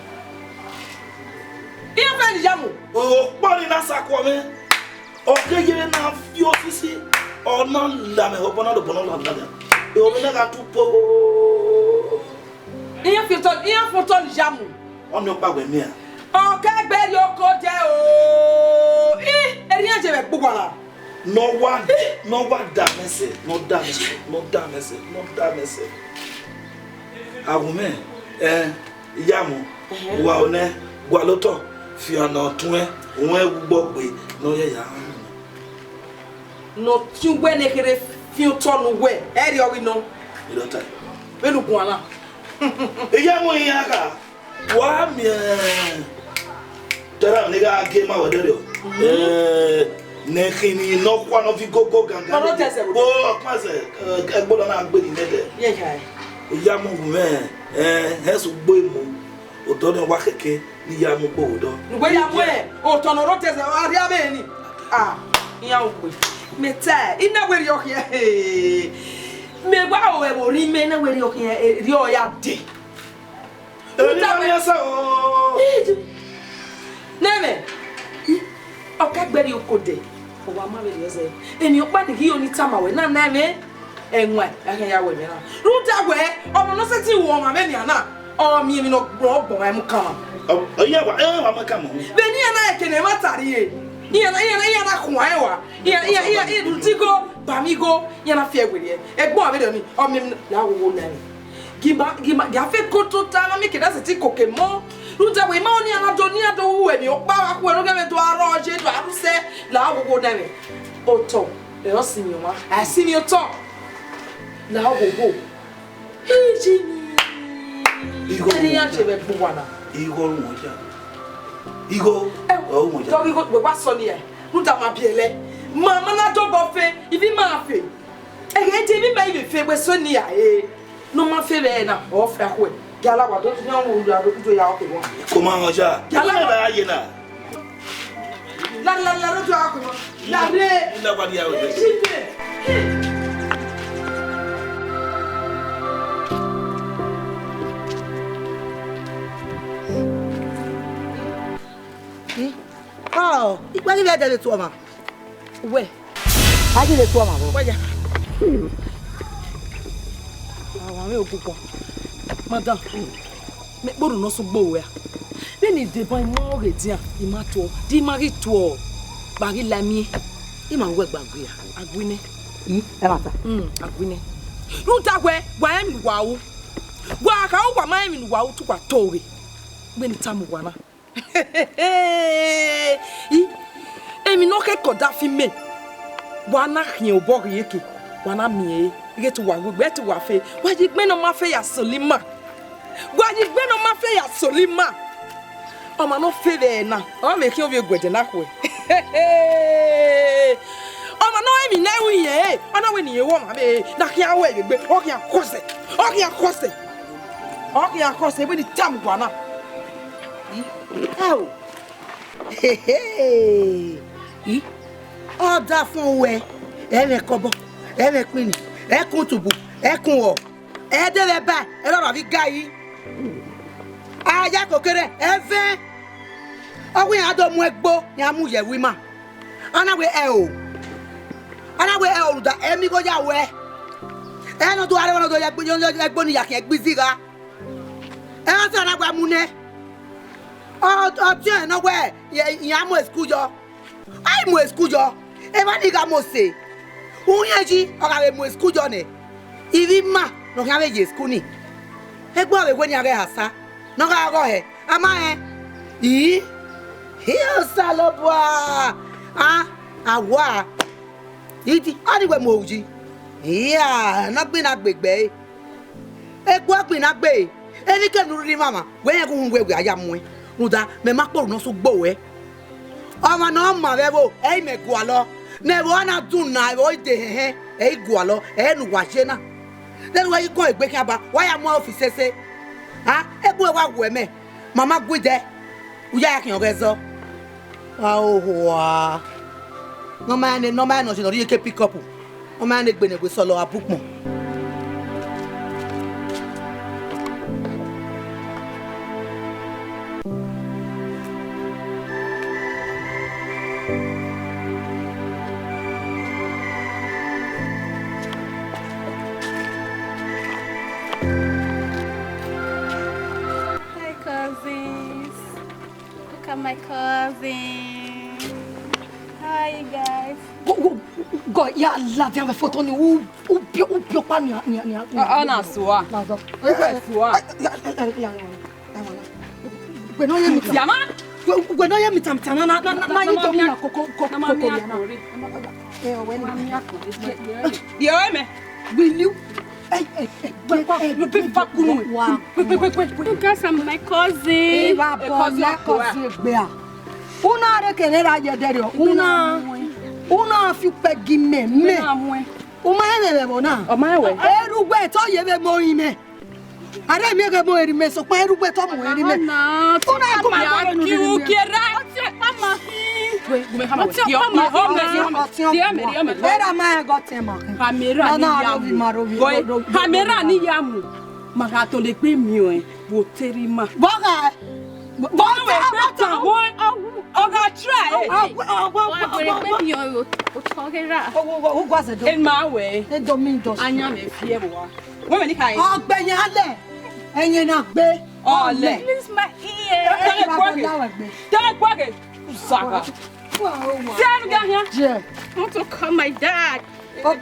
iye fa ni jamu o po ni na sako me o kejere na fi ofisi o na la me o bona do bona la la o me na ga tupo Iye foto jamu. Ono pa we mi a. O ka gbe yo ko je o. Eri an je be gbogbola. No one damese, no damese. Agume yamu wa one gwa loto fi ana tun won egbo pe no ye ya. No tungwe ne kere fi tonu we. Eri ori no. Ilota. Pelu kun ala. Yamu yaka. Wa mi tara ni ga ge ma wodere o. Ne khini no kwa no fi gogo ganga. Bo pase egbodo na gbe ni nede. Ye kai. Yamu me hesu gbo emu. Odo ni wa keke ni yamu gbo odo. Ngwe yamu o tono rotese ari abe ni. Iya ogbe. Meta ina weri okie. Me gba o e bo ri me na weri okie ri o ya de. Neme. O ka gberi okode. O wa ma weri ose. Eni o pa de ki oni tama we na neme. Enwe akan ya we mi na. Ruta we o no se ti wo ma me ni ana. O mi no bro bo ma mu kama. O ya wa ma kama. Be ni ana e kene matari e. Iya na kwa ewa. Iya rutigo bamigo yana fie gwere. Egbon abe ni o mi la wo na. Giba ga fe koto ta na mi keda se ti kokemo. Ruta we ma oni ana do wu e mi o pa wa ku e no game do aro je do aruse la wo na me. O to e o simi wa. A simi o to. La wo. Iji ni. Iri ya chebe buwana. Igo moja. Igo o moja. To igo we wa so ni e. Ruta ma biele. Mama na do bo fe, ibi ma fe. E je bi ma ibe fe we so ni a e. No ma fe be na o fra ko. Gala wa do ti yan wo ya do to ya o ke won. Ko ma hoja. Gala ba ye na. La do a ko. La re. Na ba dia o be. Oh, ikwa give ya to ma. We. Ha ji le to ma bo. Wa ya. Awa me okupo. Madam. Me boru no so gbo we. Then the boy mo re dia, I ma to. Di mari to. Bari lami. I ma we gbagbe ya. Agwine. E mata. Agwine. Ruta gwe, gwa mi wa wo. Gwa ka wo gwa ma mi wa wo to kwa tori. Gbe ni tamu gwa na. Emi no ke koda fi me. Wana hien obori yeke. Wana mie. Ige to wa gbe to wa fe. Wa ji gbe no ma fe ya Solima. Wa ji gbe no ma fe ya Solima. O ma no fe be na. O me ki obi gwede na kwe. O ma no emi na wi ye. O na we ni wo ma be na kia we be o kia kose we ni tam gwana oh hey order fún we ere kobo ere pin e kun tubu e kun o e de le ba e lo fi gayi aya kokere e fe ogun ado mu egbo ni amu ye wi ma ana we da emi go ya we e no do are won do ya egbo ni yakin egbiziga e so na gba mu ne o ti e no we ya mo school jo ai mo school jo e ba ni ga mo se unyeji o ga mo school jo ne ivi ma no ga be je school ni egbo we ni are hasa no ga go he ama he salobwa awa idi anyway mo uji na gbe na gbegbe egbo gbe na gbe eni ke nu ri mama we yen kun we aya mu nuda me ma poru no so gbo we ọmọ na ma be bo e me gwa lo ne wo na dun na wo de he e gwa lo e nu wa je na then we go egbe kan ba wa ya mo office se egbo wa wo me mama gwide uya ya kan rezo wa no man no se no ri ke pick up no man gbe ne gbe so lo abukpon My cousin. Hi guys. Go ya la dia photo ni u pa ni na soa. Soa. Gwe no ye mi tiama. Gwe no ye mi tamtana na yi to mi na koko na. Yo me. Will you Wow. You guys are my cousin. Una re que era ya derio. Una fi pegi me. O ma ene bona. O ma we. Erugbe to ye be mo ime. Are mi ga mo eri me so pa erugbe to mo eri me. Una ko ma ko ki u kera. Mama. Era ma go tema. Camera ni yamu. Maka to le pe mi o bo terima. Boga. Oga try. In my way. Anya me fear wa. Woman ni kai. Ogbeyan ale. Eyin na gbe. Ole. Please my ear. Don't worry. Saka. I want to call my dad. Go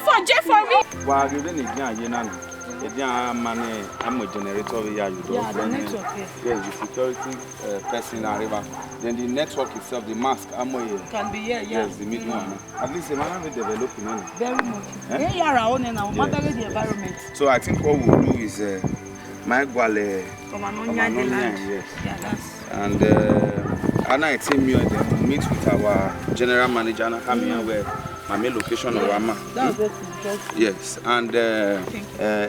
for jail for me. Well, you didn't I'm a generator here. Yeah, the network. Yes, the security person arrival. Then the network itself, the mask, can be here. Yes, the middle one. At least the man will develop. Very much. They are our own and our mother the environment. So I think what we'll do is my guale. Yes. Yeah, that's. And I team you and meet with our general manager and come here where my main location of Rama. Yes, and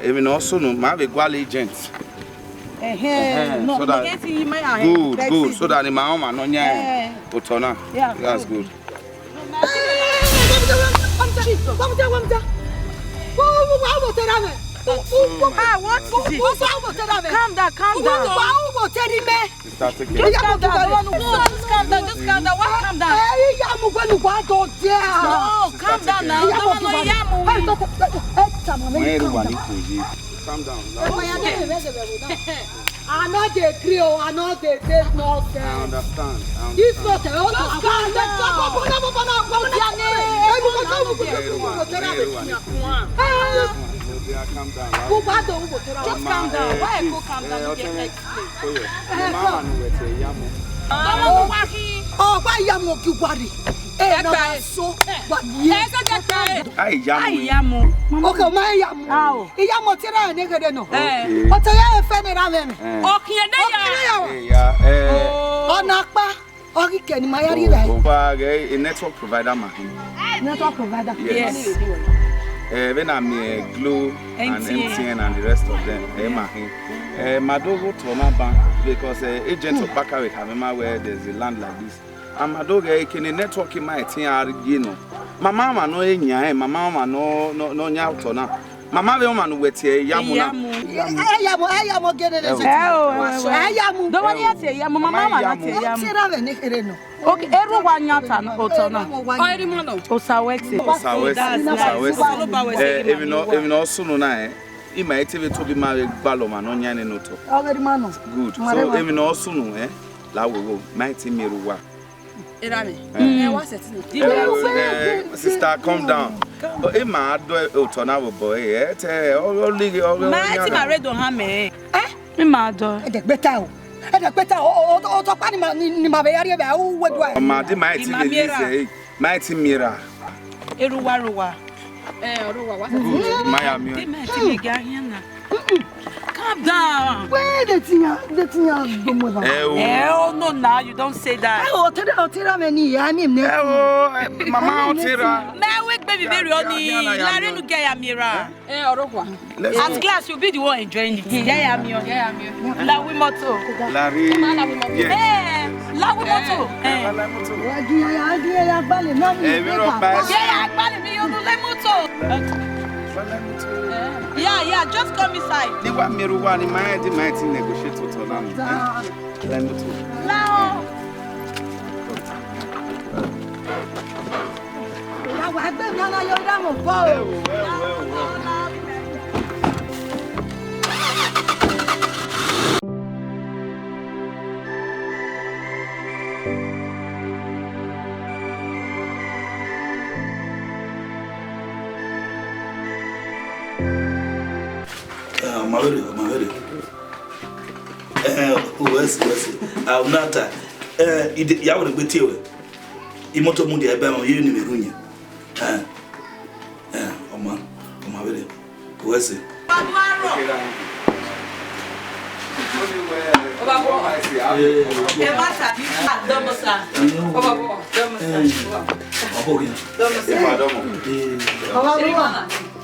even also no, my guale agent. No, so that good. So that the mama no nya otona. Yeah, that's good. What is it? Calm down. Just calm down. What? Calm down. No, calm down now. Calm down. I know they Creole, I know they take nonsense. I understand. This not a lot of calm down. Just calm down. Why I go calm down? Oh, why yamu kiwari? Eh, so what? Yes, I yamu. Okay, my yamu. Yamu tira negede no. But I have fene raven. Okay, Onakpa. Okay, can you my area? A network provider man. Network provider. Yes. when I'm Glow and MTN and the rest of them. Madogo to my bank because agent of Bakari Kamema where there's a land like this. And Madogo can network in my TR, you know. My mama no enya, my mama no nyatona. My mama woman wet here, Yamuna. Ayamo get it. Ayamu. Don't want to say Yamu, Mama, not say Yamu. Okay, everyone Yatan, Otona. Even also no. He might even to be married Baloma, no Yan and Noto. Good. So, even also no, La will mighty Miruwa. Sister, come down. But Emma, do Otona boy, only married on her, eh? Mother, better. And better, or mighty Mira. Eruwa. Calm down. Where the thing? Oh, no, now you don't say that. Oh, tell me, I mean, Mama, Tira. Baby, very only Larry to get a mirror. As class, you'll be the one enjoying it. Yeah, La Wimoto. Larry. Yeah, just come inside. They want me to run in my negotiate with Now. Maveri. I'll not. Ya would be tewe. Imoto mundi eba you ni merunya. Oma Maveri. Wesi.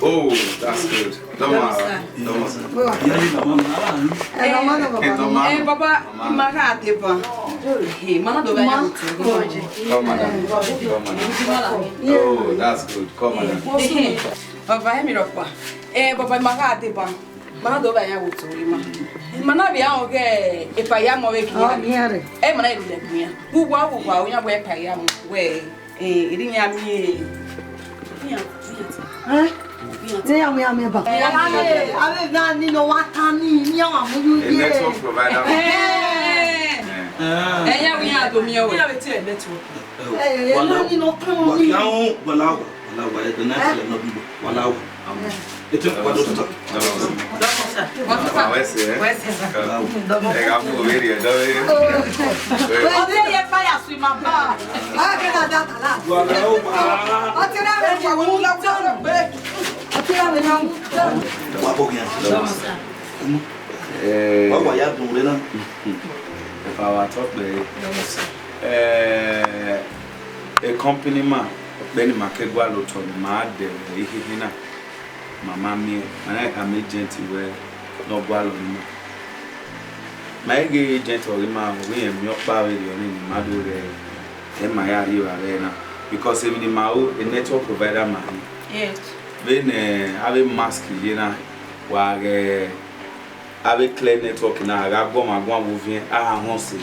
Oh, that's good. Oh, that's good. Come on. Mana do ba ya wuto ima. Mana bi ya oge e pa ya mo we ki. E mana iru le bia. Bugwa onya bo e pa ya mo we iri nya mi. Ya me ba. Ave na ni no watani ni wa mo yu ye. Network provider. Ya we ya do mi o. Ya we ti network. Ya ni no kan ni. Wala the next no bi. Wala. It's what do to. A company man, Benin Movie, mad, Mama me, and I am agent where no balloon. My agent or Imam, we am your power, your name, Madure, and my arena. Because even in my a network provider man. Yes. When have a mask, you know, while have a clear network now, I go my one movie, I won't see.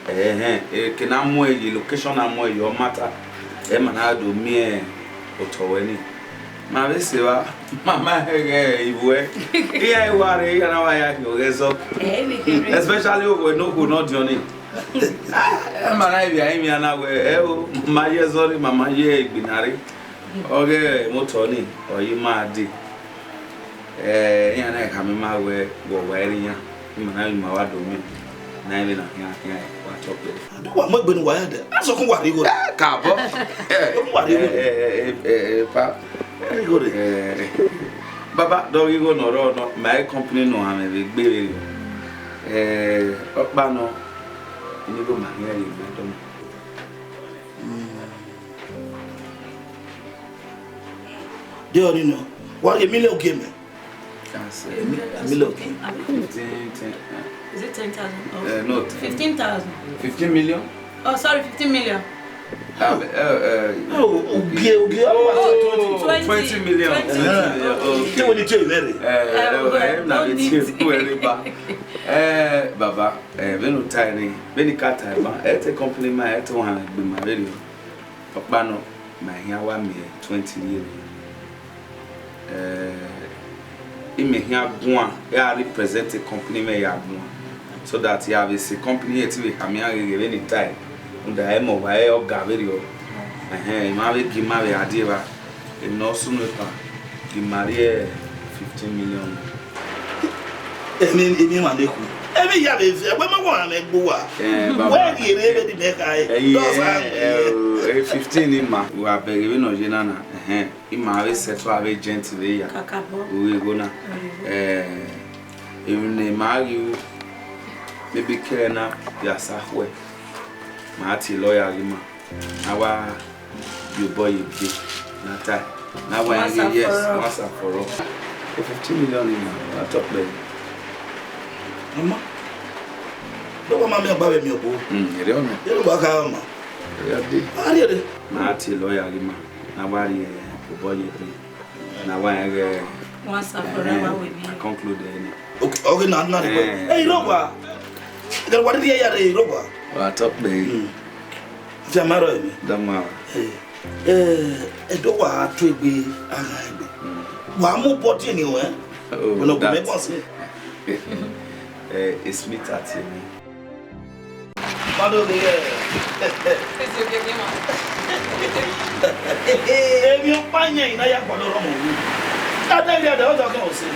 Can I more location and more your matter? Emanado me or Toweni. Mama sewa mama iwe iya iware yana wa ya yogezo especially we no go not journey mama ibi ayi mi ana we ma ye sorry mama ye igbinari oge motoni oyi ma di yana ka me ma we go were yan mama mi ma wa do mi na ibi na ya wa chocolate Wa mo gbenu wa ya de aso kun wa ri go ka bo pa Baba, do you go no my company no am e gbe opa no ni go ma here you don Do you know? What a million game? That's A million. Is it 10,000? No, 15,000. 15 million? Oh, sorry, 15 million. 20 million. 20 million. Baba, when you tiny, when you cut time, it's a compliment. It's 100 be my radio. Papa, no, my here 1 million 20 years. He may have one, I represent a company, may have one. So that you have a company at any time. And I am away of Gavirio. Marry Adira, and no sooner give Maria 15 million. Every year is when I want to make Bua. Where do you really make I 15 in my who are very no Genana. In my set to have a gentle way. We go now. Even they marry you, maybe Kerna, yes, halfway. Marty lawyer Lima. Our you boy you big. Not that. Now I yes, once and for all. 15 million in my top baby. Mama, don't want me about me. You don't know. You don't come. Marty lawyer Lima. Now I boy you big. Now I Once and forever with me. Conclude. Okay, not. Hey, Roba. Then what did you hear? Roba. What up, baby? Jamaro. Damar. A door to be a one more body anywhere. Oh, that's it's me touching me. It's If you're fine, I have one of them. That's the other girl says,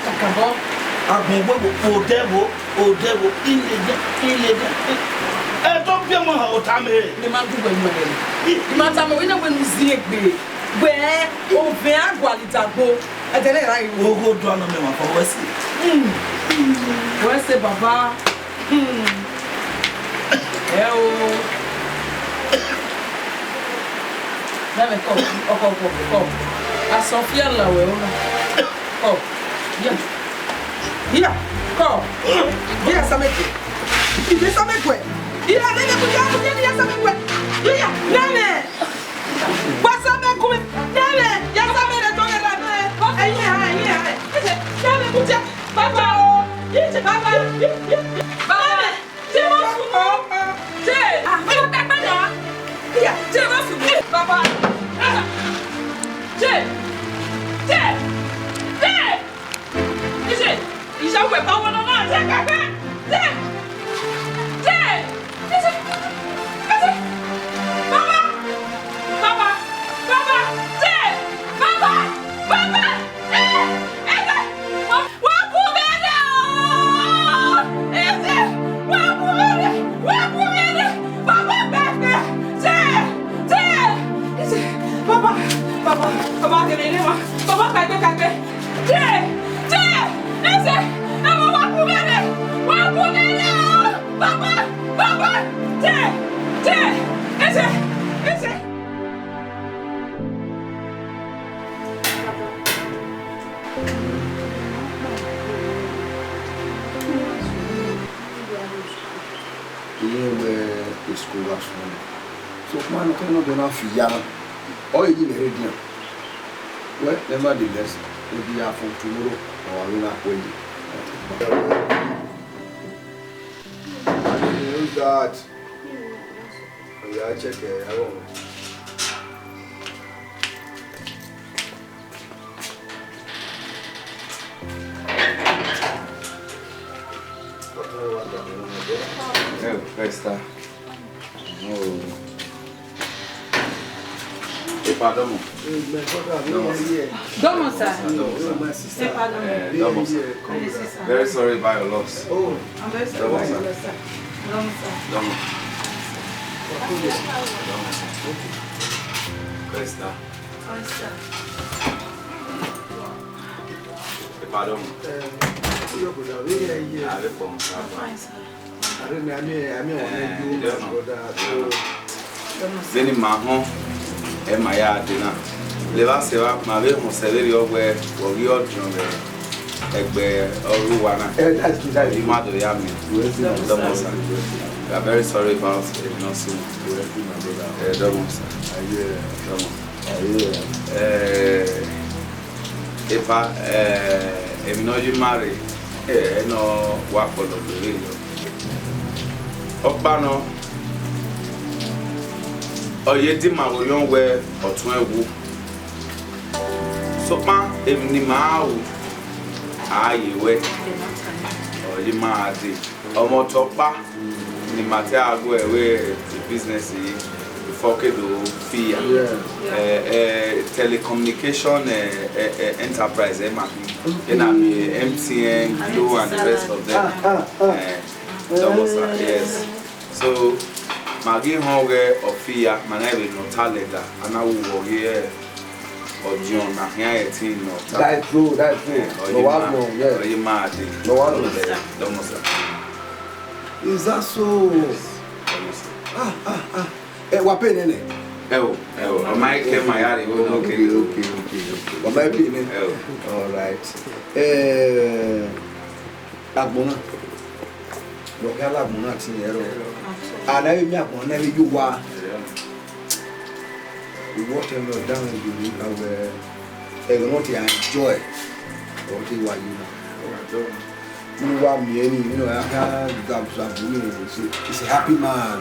oh, devil, illegal. I don't feel how time the man to win. The man to win when you see it. Where, oh, very quality. I tell you, I will go to another for Wesley. Where's the Baba? Let me come. I saw Fiala. Oh, yeah. Here, come. Here, Sameki. Is this Sameki? Here, let me put you out. Here, Sameki. Here, Name. What's up, Name? Yes, I'm in a toilet. Yeah. Let me put you. Papa. Papa. So, man, cannot be enough young. Or you need a radio. Well, nevertheless, we'll be out for tomorrow or we're not waiting. Who's that? We are checking. I won't. Sylvester. Oh. Pardon. Domo, sir. Domo, sir. Very sorry about your loss. Oh, I'm very sorry about your loss, sir. Domo, sir. Domo. Sylvester. Pardon. Benin Movie, my yard dinner. Le va se va ma ve mon servir yo we wo ri odun be egbe oruwa na. That's good. You mad do ya me. We are very sorry about it not seeing. If I know you marry, no work for the video. Obano, or ye did my young way or 12. So, ma, if ni mau, you wait, or you mad, or more top bar. Ni matter go away to business before do fee telecommunication enterprise MTN, Glo and the rest of them. Yes. So Magi Honge or Fia, Manavi no talent, and I will here or John, here 18 no. That's true, that's true. No one knows, yeah. You mad? No one knows. Is that so? What pen in it? I might get my eye. Okay. What might be in it? All right. Agbona. Look at Agbona in here. I never whenever you are. You watch them down and you have not enjoy what you are. You want me any, you know, I can't he's a happy man.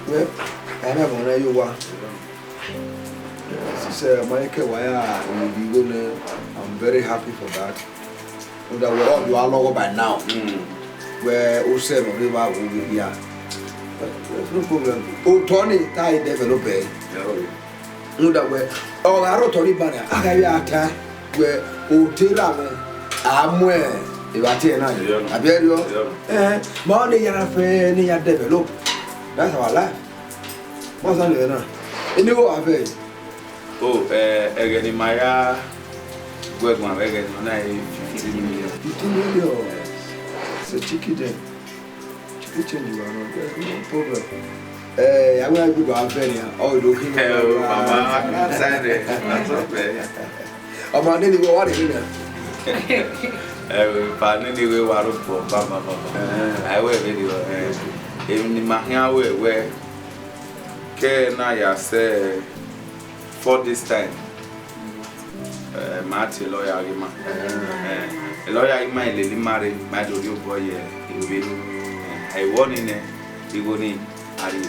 Well, I never know you are. She said, Michael, why I'm very happy for that. You are lower by now. Where Osem or River will be here. No problem. Oh, Tony, I develop it. No, that way. Oh, I wrote Tony Banner. I have a where Otera, I'm where. If I tell you, money you have develop. That's our life. What's on there now? You know what I say? Oh, again in my work, my again, 15 million. 15 million. It's a chicken then. Chicken change, you are not there. No problem. I'm going to go to Albania. Oh, looking at Mama, Saturday. That's okay. I'm not going to go out. Anyway, waru for Baba. I will video. Even in my hand, where can I say for this time? Marty lawyer, a lawyer in my lady married my little boy. I won in it, he won in. I'm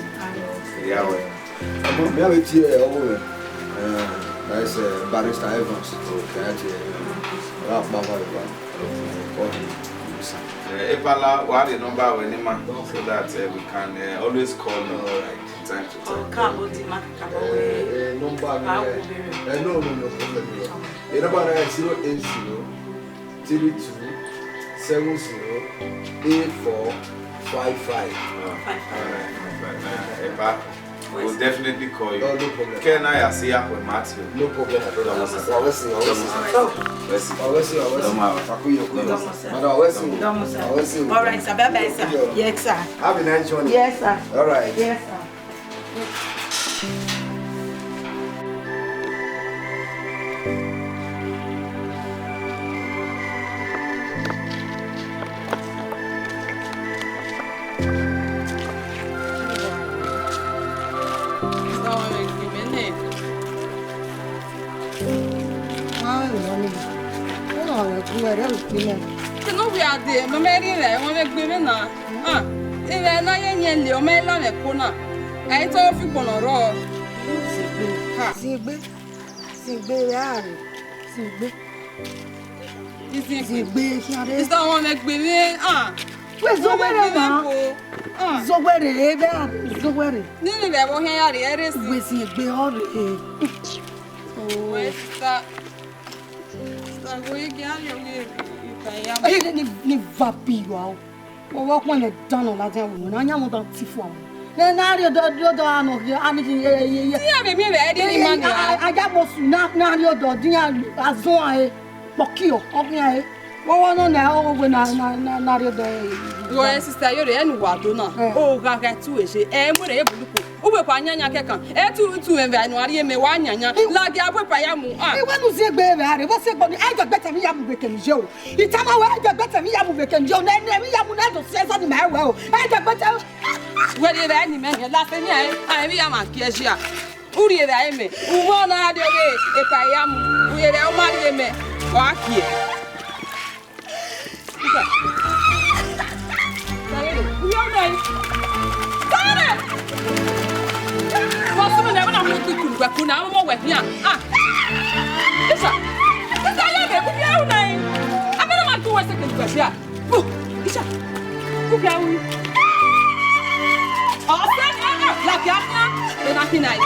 going to tear over. That's Barrister Evans. If Allah, what the number when so that we can always call time to time. No. The number is 080 32 70 8455. We'll definitely call you. No problem. Can I see up with Matthew? No problem. All right, sir. Bye-bye, sir. Yes, sir. Have a nice one. Yes, sir. All right. Yes, sir. No, we are there. My man, I want to give in. If I know you, you'll make a corner. I told you on a roll. It's not one that we in. Where's the weather? So where is it? Nearly never hear the others. We see a big holiday. Where's that? We get you. I didn't vapi wow. Walk when a tunnel like that woman. I am about Tifo. Then now you're the no here. I mean, I got most not now your daughter as so I Bokio. Okay, What one now? When I Your sister, you're any water. Oh, Gaga, too, is she? And what able to cook. Uwe kwa nyanya keka. Tu envanuari me wa nyanya. La dia papa ya mu. Ah. E wanu ze gbe are. Wo se gbo ni I better me ya mu bekenjo. Itama wa I better me ya mu bekenjo. Na me ya mu na do se so ni ma wa o. I better. Where dey any man here last me I me ya ma kiasia. Uri dey me. Uwo na de e pa ya mu. Uye dey o ma de me. Wa kie. What's the name of the Kuna? I'm over here. Ah, Lisa, I am a name. I'm not going to second question. Lisa, who can we? Oh, stand up like Yasna, then I can night.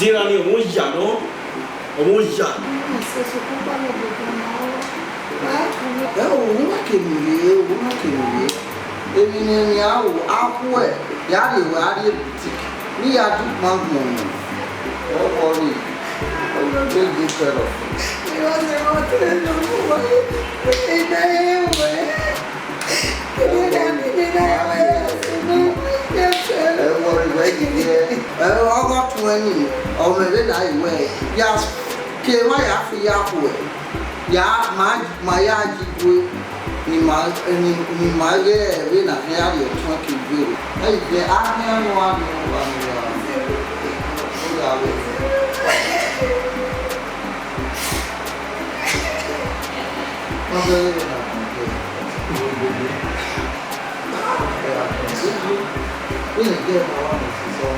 Tira ni omo ya no. Omo ya. Uma que me ele nem a apoe ya le wa ri boutique ni ya du mango o ori o le do pero eu não tenho ni ma ye we na ya de tun ki gbe e je a ni anu wa ni wa ni ya o ya we no be na we ni ge ma wa ni so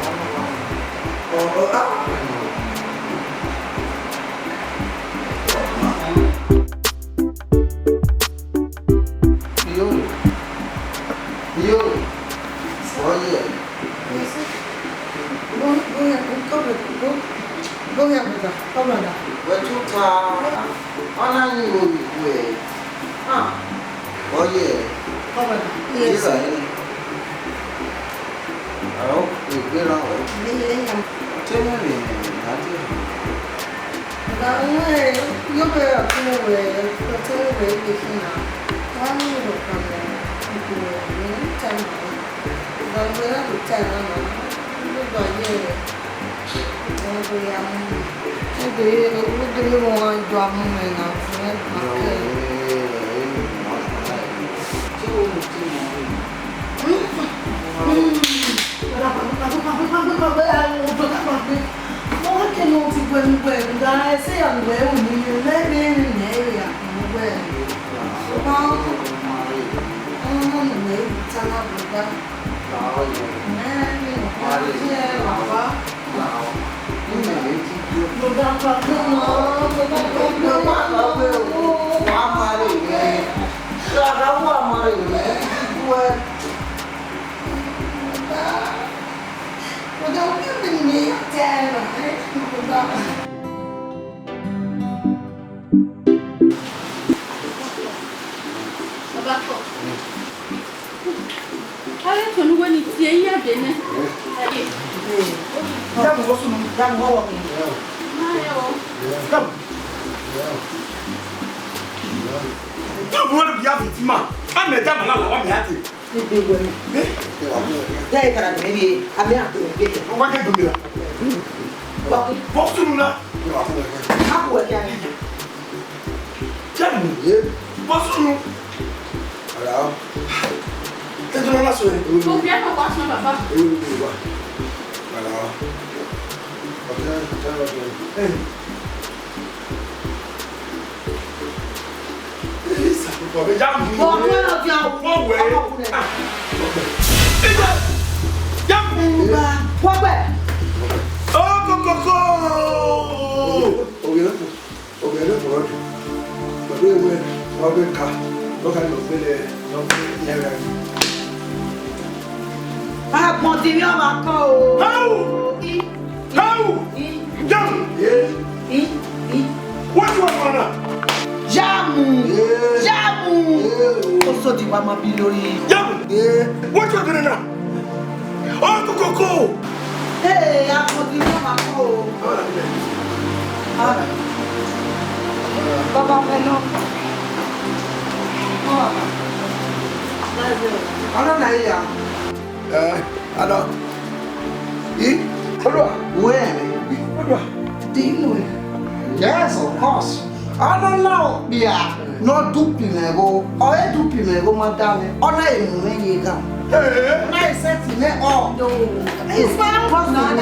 Okay, jam. Oh, no, One way. Jam. What way? Oh, go. Okay, no problem. But we will car. Look at your belly. Ah, continue à How? Jam. What you want? Jamu. Also, the mama bilori. Jam. What you doing now? Oh, go. Hey, I continue à Baba, hello. Alors, Where? Do you know it? Yes, of course. I don't know. Yeah, not duping ego. Or a duping ego, madame. Or I am when you come. I said to me, oh, no. It's not possible.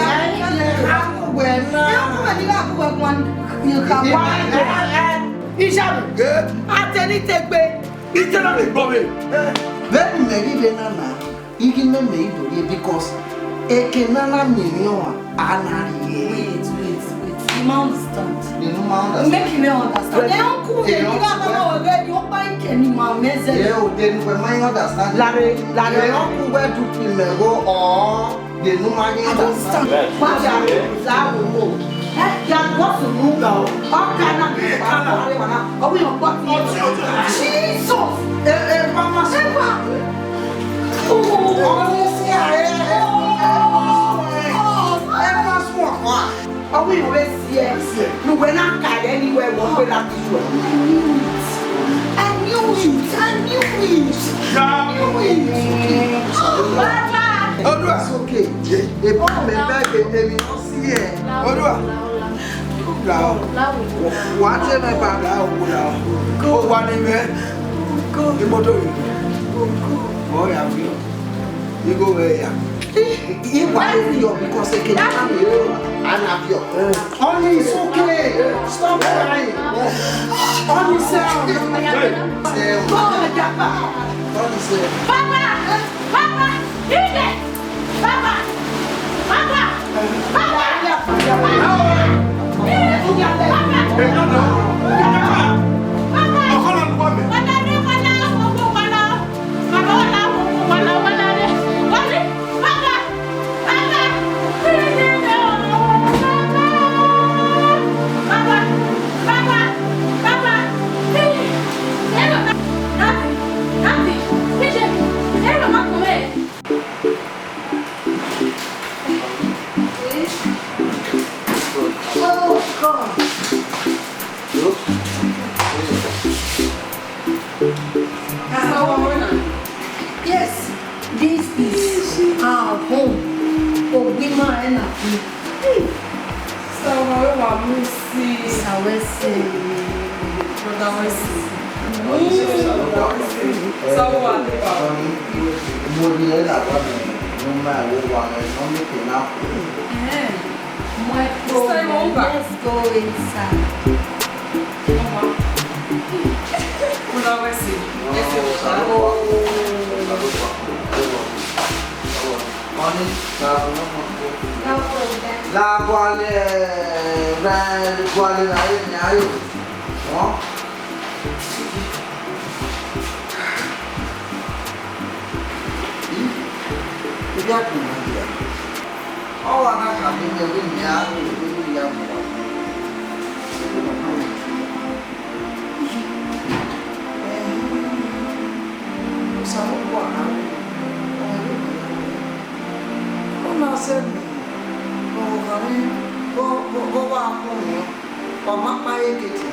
You can buy it. Ateni tegbe. Itena me bobe. Very maybe banana. You can make me because a canana million anari. Wait. You don't understand. You know, understand. Make me understand. They don't cool. They don't know where you buy any man. Yeah, then when my understand. Larry, they don't know where to pin me go or they know my understand. What you are ya what's the move now? How can I be? Are we on what? Jesus! Mama, are we always here? No, we're not carried anywhere. We're not I knew it. It's okay. They put me back and they will see it. Whatever about now, go one in the motor. Oh, yeah, you go where? Why you because they can have you and have you. Only it's okay. Stop crying. Only sound. Yes, this is our home. Obima and let's go inside. La quale hai no? Oh, anak kami jadi niat ini yang sama buat nasib kami bawa aku nih pamak payah gitu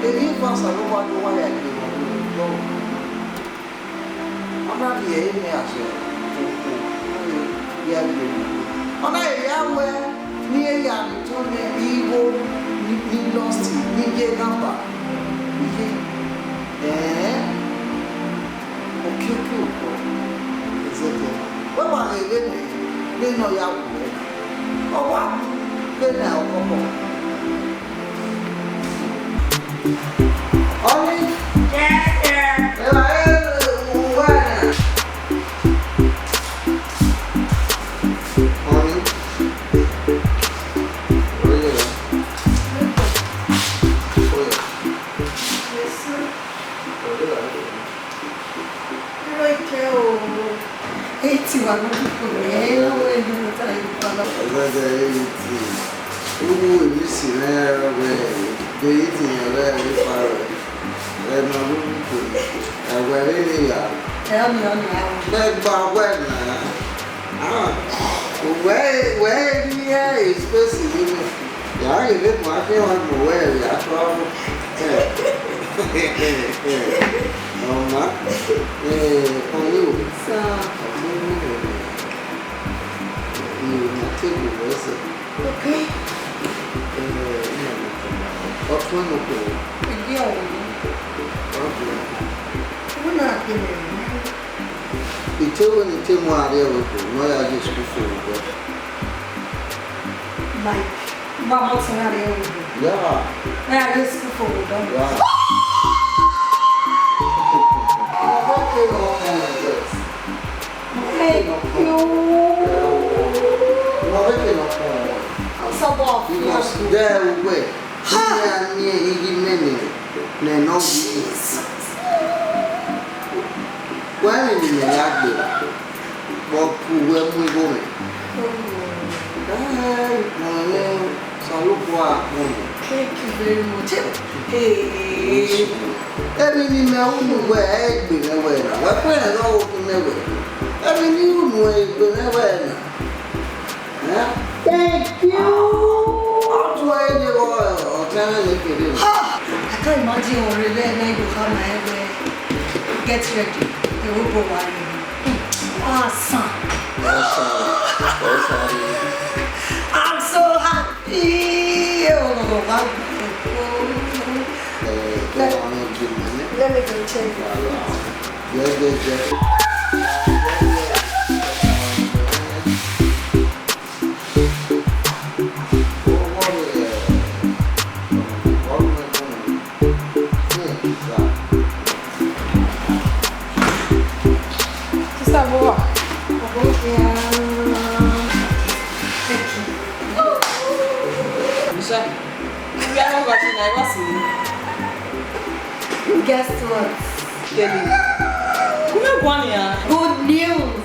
jadi pas aku buat ya gitu apa dia ini asyik dia gitu mana ya we ni ya itu ni ibu ni lost ni je gambar okay wọ́n wà lè nínú ìyàwó rẹ̀ ọwọ́ lẹ́nà ọkọ̀ Guess what? Good news.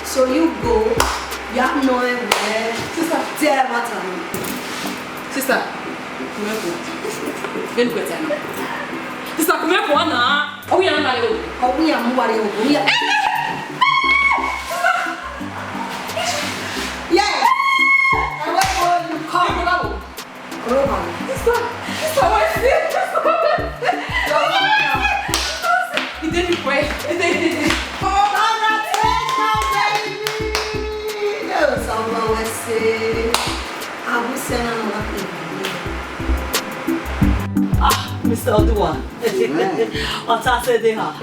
So you go, you have no where. Sister, tell what I mean. Sister, come here. Then go tell me. Sister, come here for now. Oh, we are not going. Oh, we are moving. We are. Yes. I wait for you. Come on. Sister, what's this? He didn't pray. He didn't. Mr. Odua. What I said they have.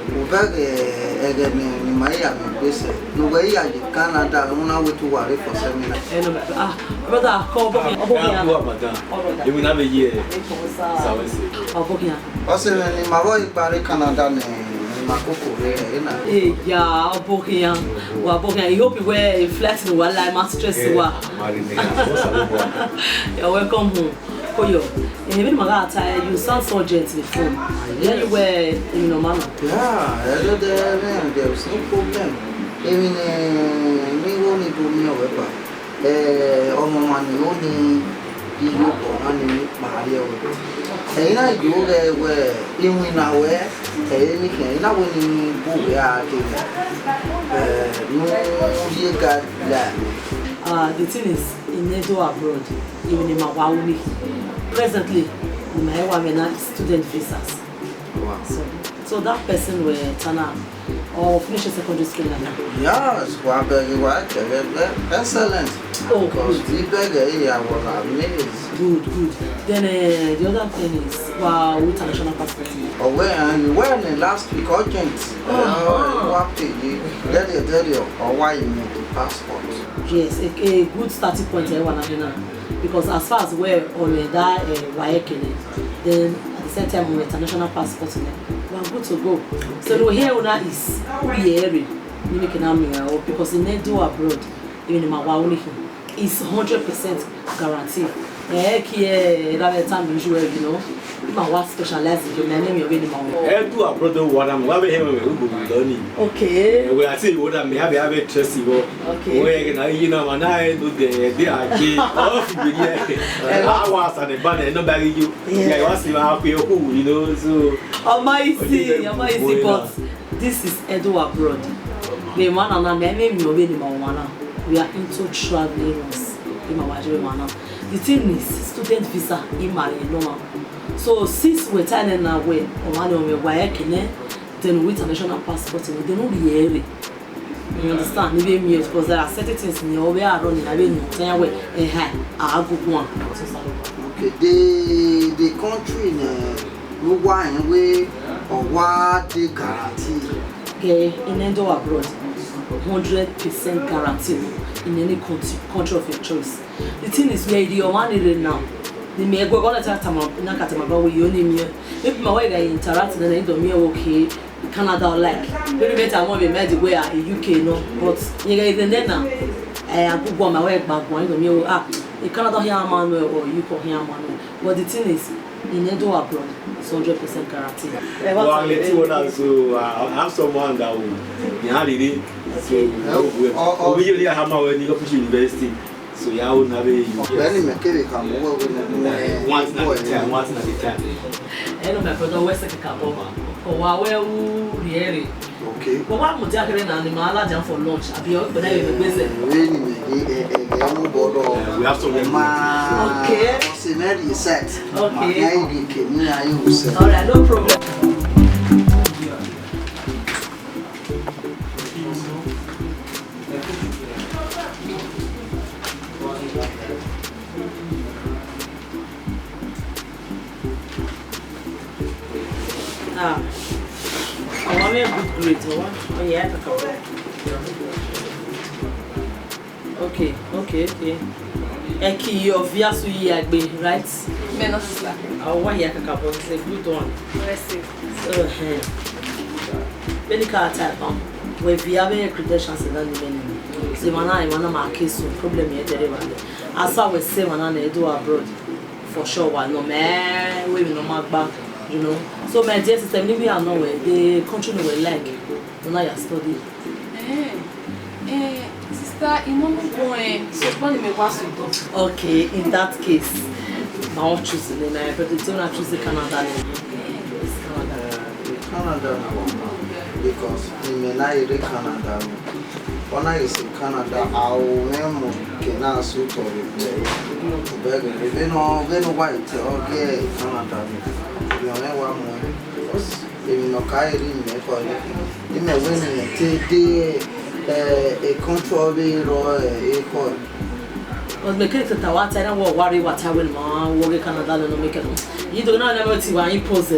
Again, my the way I Canada, I'm not to worry for seminar. Brother, call Madam. You will have a year. Also, in my boy, Barry Canada, yeah, Bokia. Well, Bokia, I hope you were flattening while I must stress you. You're welcome home. Koyo, even Magata, you sound so gentle phone. Yeah, you were in your mama. Yeah, there was no problem. Even me only to me a weapon. On my only you only Mario. And I do there where in we now wear anything. Now when you go out, no, you got that. The thing is, in Nedo abroad, even in Mawawi, presently, in my student visas. Wow. So that person will turn up or finish your secondary school now? Yes, excellent. Oh, because good. I was amazed. Good. Then the other thing is, wow, with international passport. Oh, where you were in last week, urgent. Or why you need the passport? Yes, a good starting point because as far as we're on that then at the same time with international passport, we are good to go. So the here is because in do abroad, even in my is 100% guaranteed. Time usually, you know, my wife specializes in the name of any do abroad what I'm okay. We are saying what I may have a trust you. Okay. You know, and I do the I was at the banner, nobody you. Yeah, I was you know, so. Amazing, but this is Edo abroad. The man and I we are into traveling. The thing is, student visa in normal. So since we're telling now we're then with international passport, they don't be you understand? Because there are certain things in your way around in a way okay, the country in way or what they guarantee. Okay, in Edo abroad, 100% guarantee in any country of your choice. The thing is where the money now. The me go gonna tell Nakatama we only me. Maybe my way I interact and I don't okay. Canada like maybe better more be made where UK no, but you guys then now I go my way back one don't me Canada here man or UK here man. But the thing is in Edo abroad it's 100% guarantee. Well, let's see what else. So I have someone that will so we usually have our university. So yeah, I wouldn't have a Benin Movie come once at a time. I know my brother West Kakabo. Oh, wow, really? Okay. But what would you have an for lunch? I'll be out, but I will visit. We have some okay. Set. Okay. All right, no problem. I want a good grade. Oh yeah, okay. Eki of Yasu Yagbe, right? Menosla. Oh, why Yakabo is a good one. So, medical type, we have a credentials in the Benin. So, I my case, problem here, as I was saying, when I do abroad, for sure, no man, we will not back. You know, so my dear sister, maybe I know where the country will like when I study. Sister, okay, in that case, I won't choose the name, but it's not choose the Canada. Canada, because in Canada, when I is in Canada, I will cannot suit or white, okay, Canada. No carry for in a control or was making it a what I don't worry what I will work Canada no make it. You do not know to impose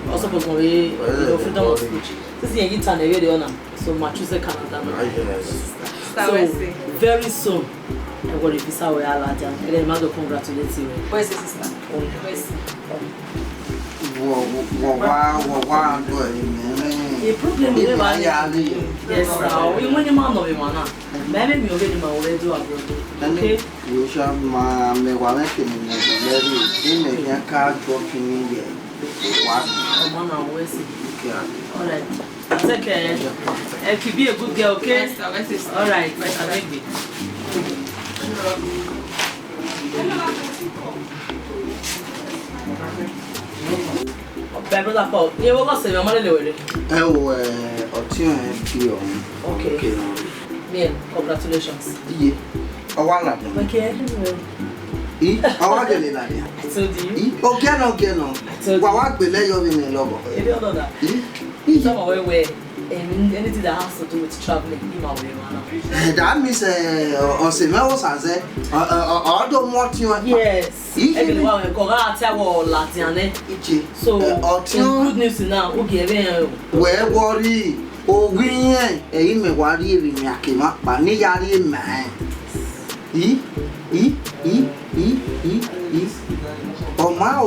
also for freedom of speech. This is a hit and a radio so much as Canada. So very soon I will be so well and then mother congratulate you. Where's the sister? The problem is yes, we want a man of a man. Maybe we already do abroad. Okay? You shall me one in a car dropping in there. Alright. Take care. And keep be a good girl, okay? Alright, I like it. Brother Paul, you will say your money. Okay. Man, congratulations. Okay. I told you. Okay, no. I told you. Some way. anything that has to do with traveling, that means Oseme was as a don't want you. Yes. So good news now. Okay, where worry? Oh, we me worry me akima, but ni yari man. Oh my,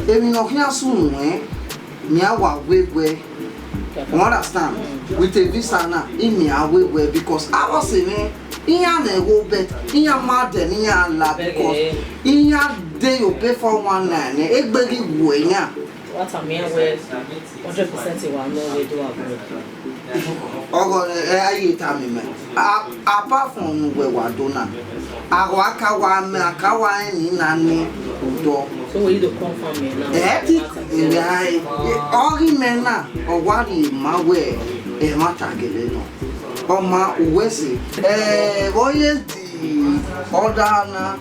even no here soon, me awa we. You understand? With a visa now, in me away because I was saying, in your go bet, in your mother, in your lab, because in your day you pay for 1 9, everybody way. What I mean with 100% you want no way do I tell me, apart from where we do now, I waka so we do confirm me now. All men now, or what is my way, a matter no. Oh, my Wessie, what is the order?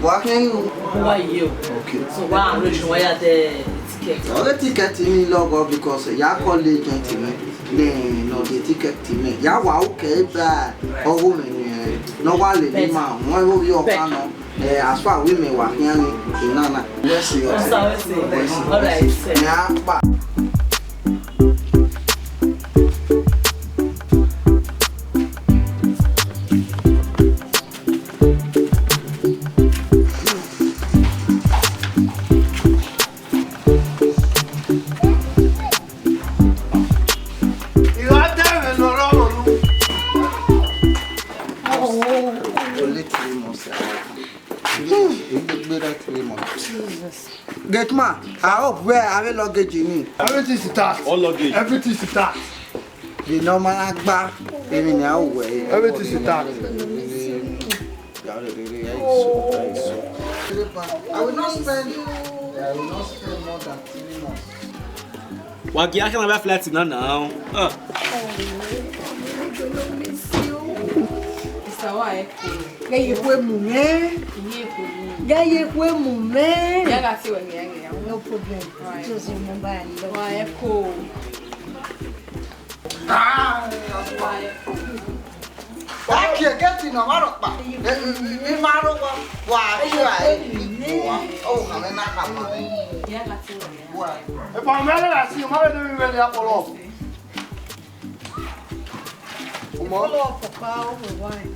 What can you? Who are you? Okay. So why are the ticket? All the ticket in logo because ya college gentlemen. No, the ticket to me. Ya okay, bad. Oh, woman, no one live ma. One of your panel. As far as women were here in Nana. Yes, you are. All right. Yeah, but. Get ma, I hope where I have luggage in it. Everything is tax. All luggage. Everything is tax. The normal agba, even now way. Everything is tax. I will not spend more than 3 months. Wagi I can have flat now. Gaye kwe mume. Gaye kwe mume. Yaga si wengi yangi. No problem. Just remember and love. Wa eko. Aqui, get in a maropa. Me maropa. Why? Oh, I'm not coming. Yaga si wengi. If I'm ready, I see you. I'm ready to be up all Follow up for power for wine.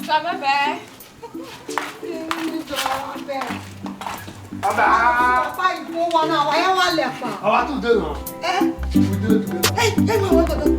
Tá bebê. Papai, boa na hora, olha, pá. I want to do it. É? Ei, mano,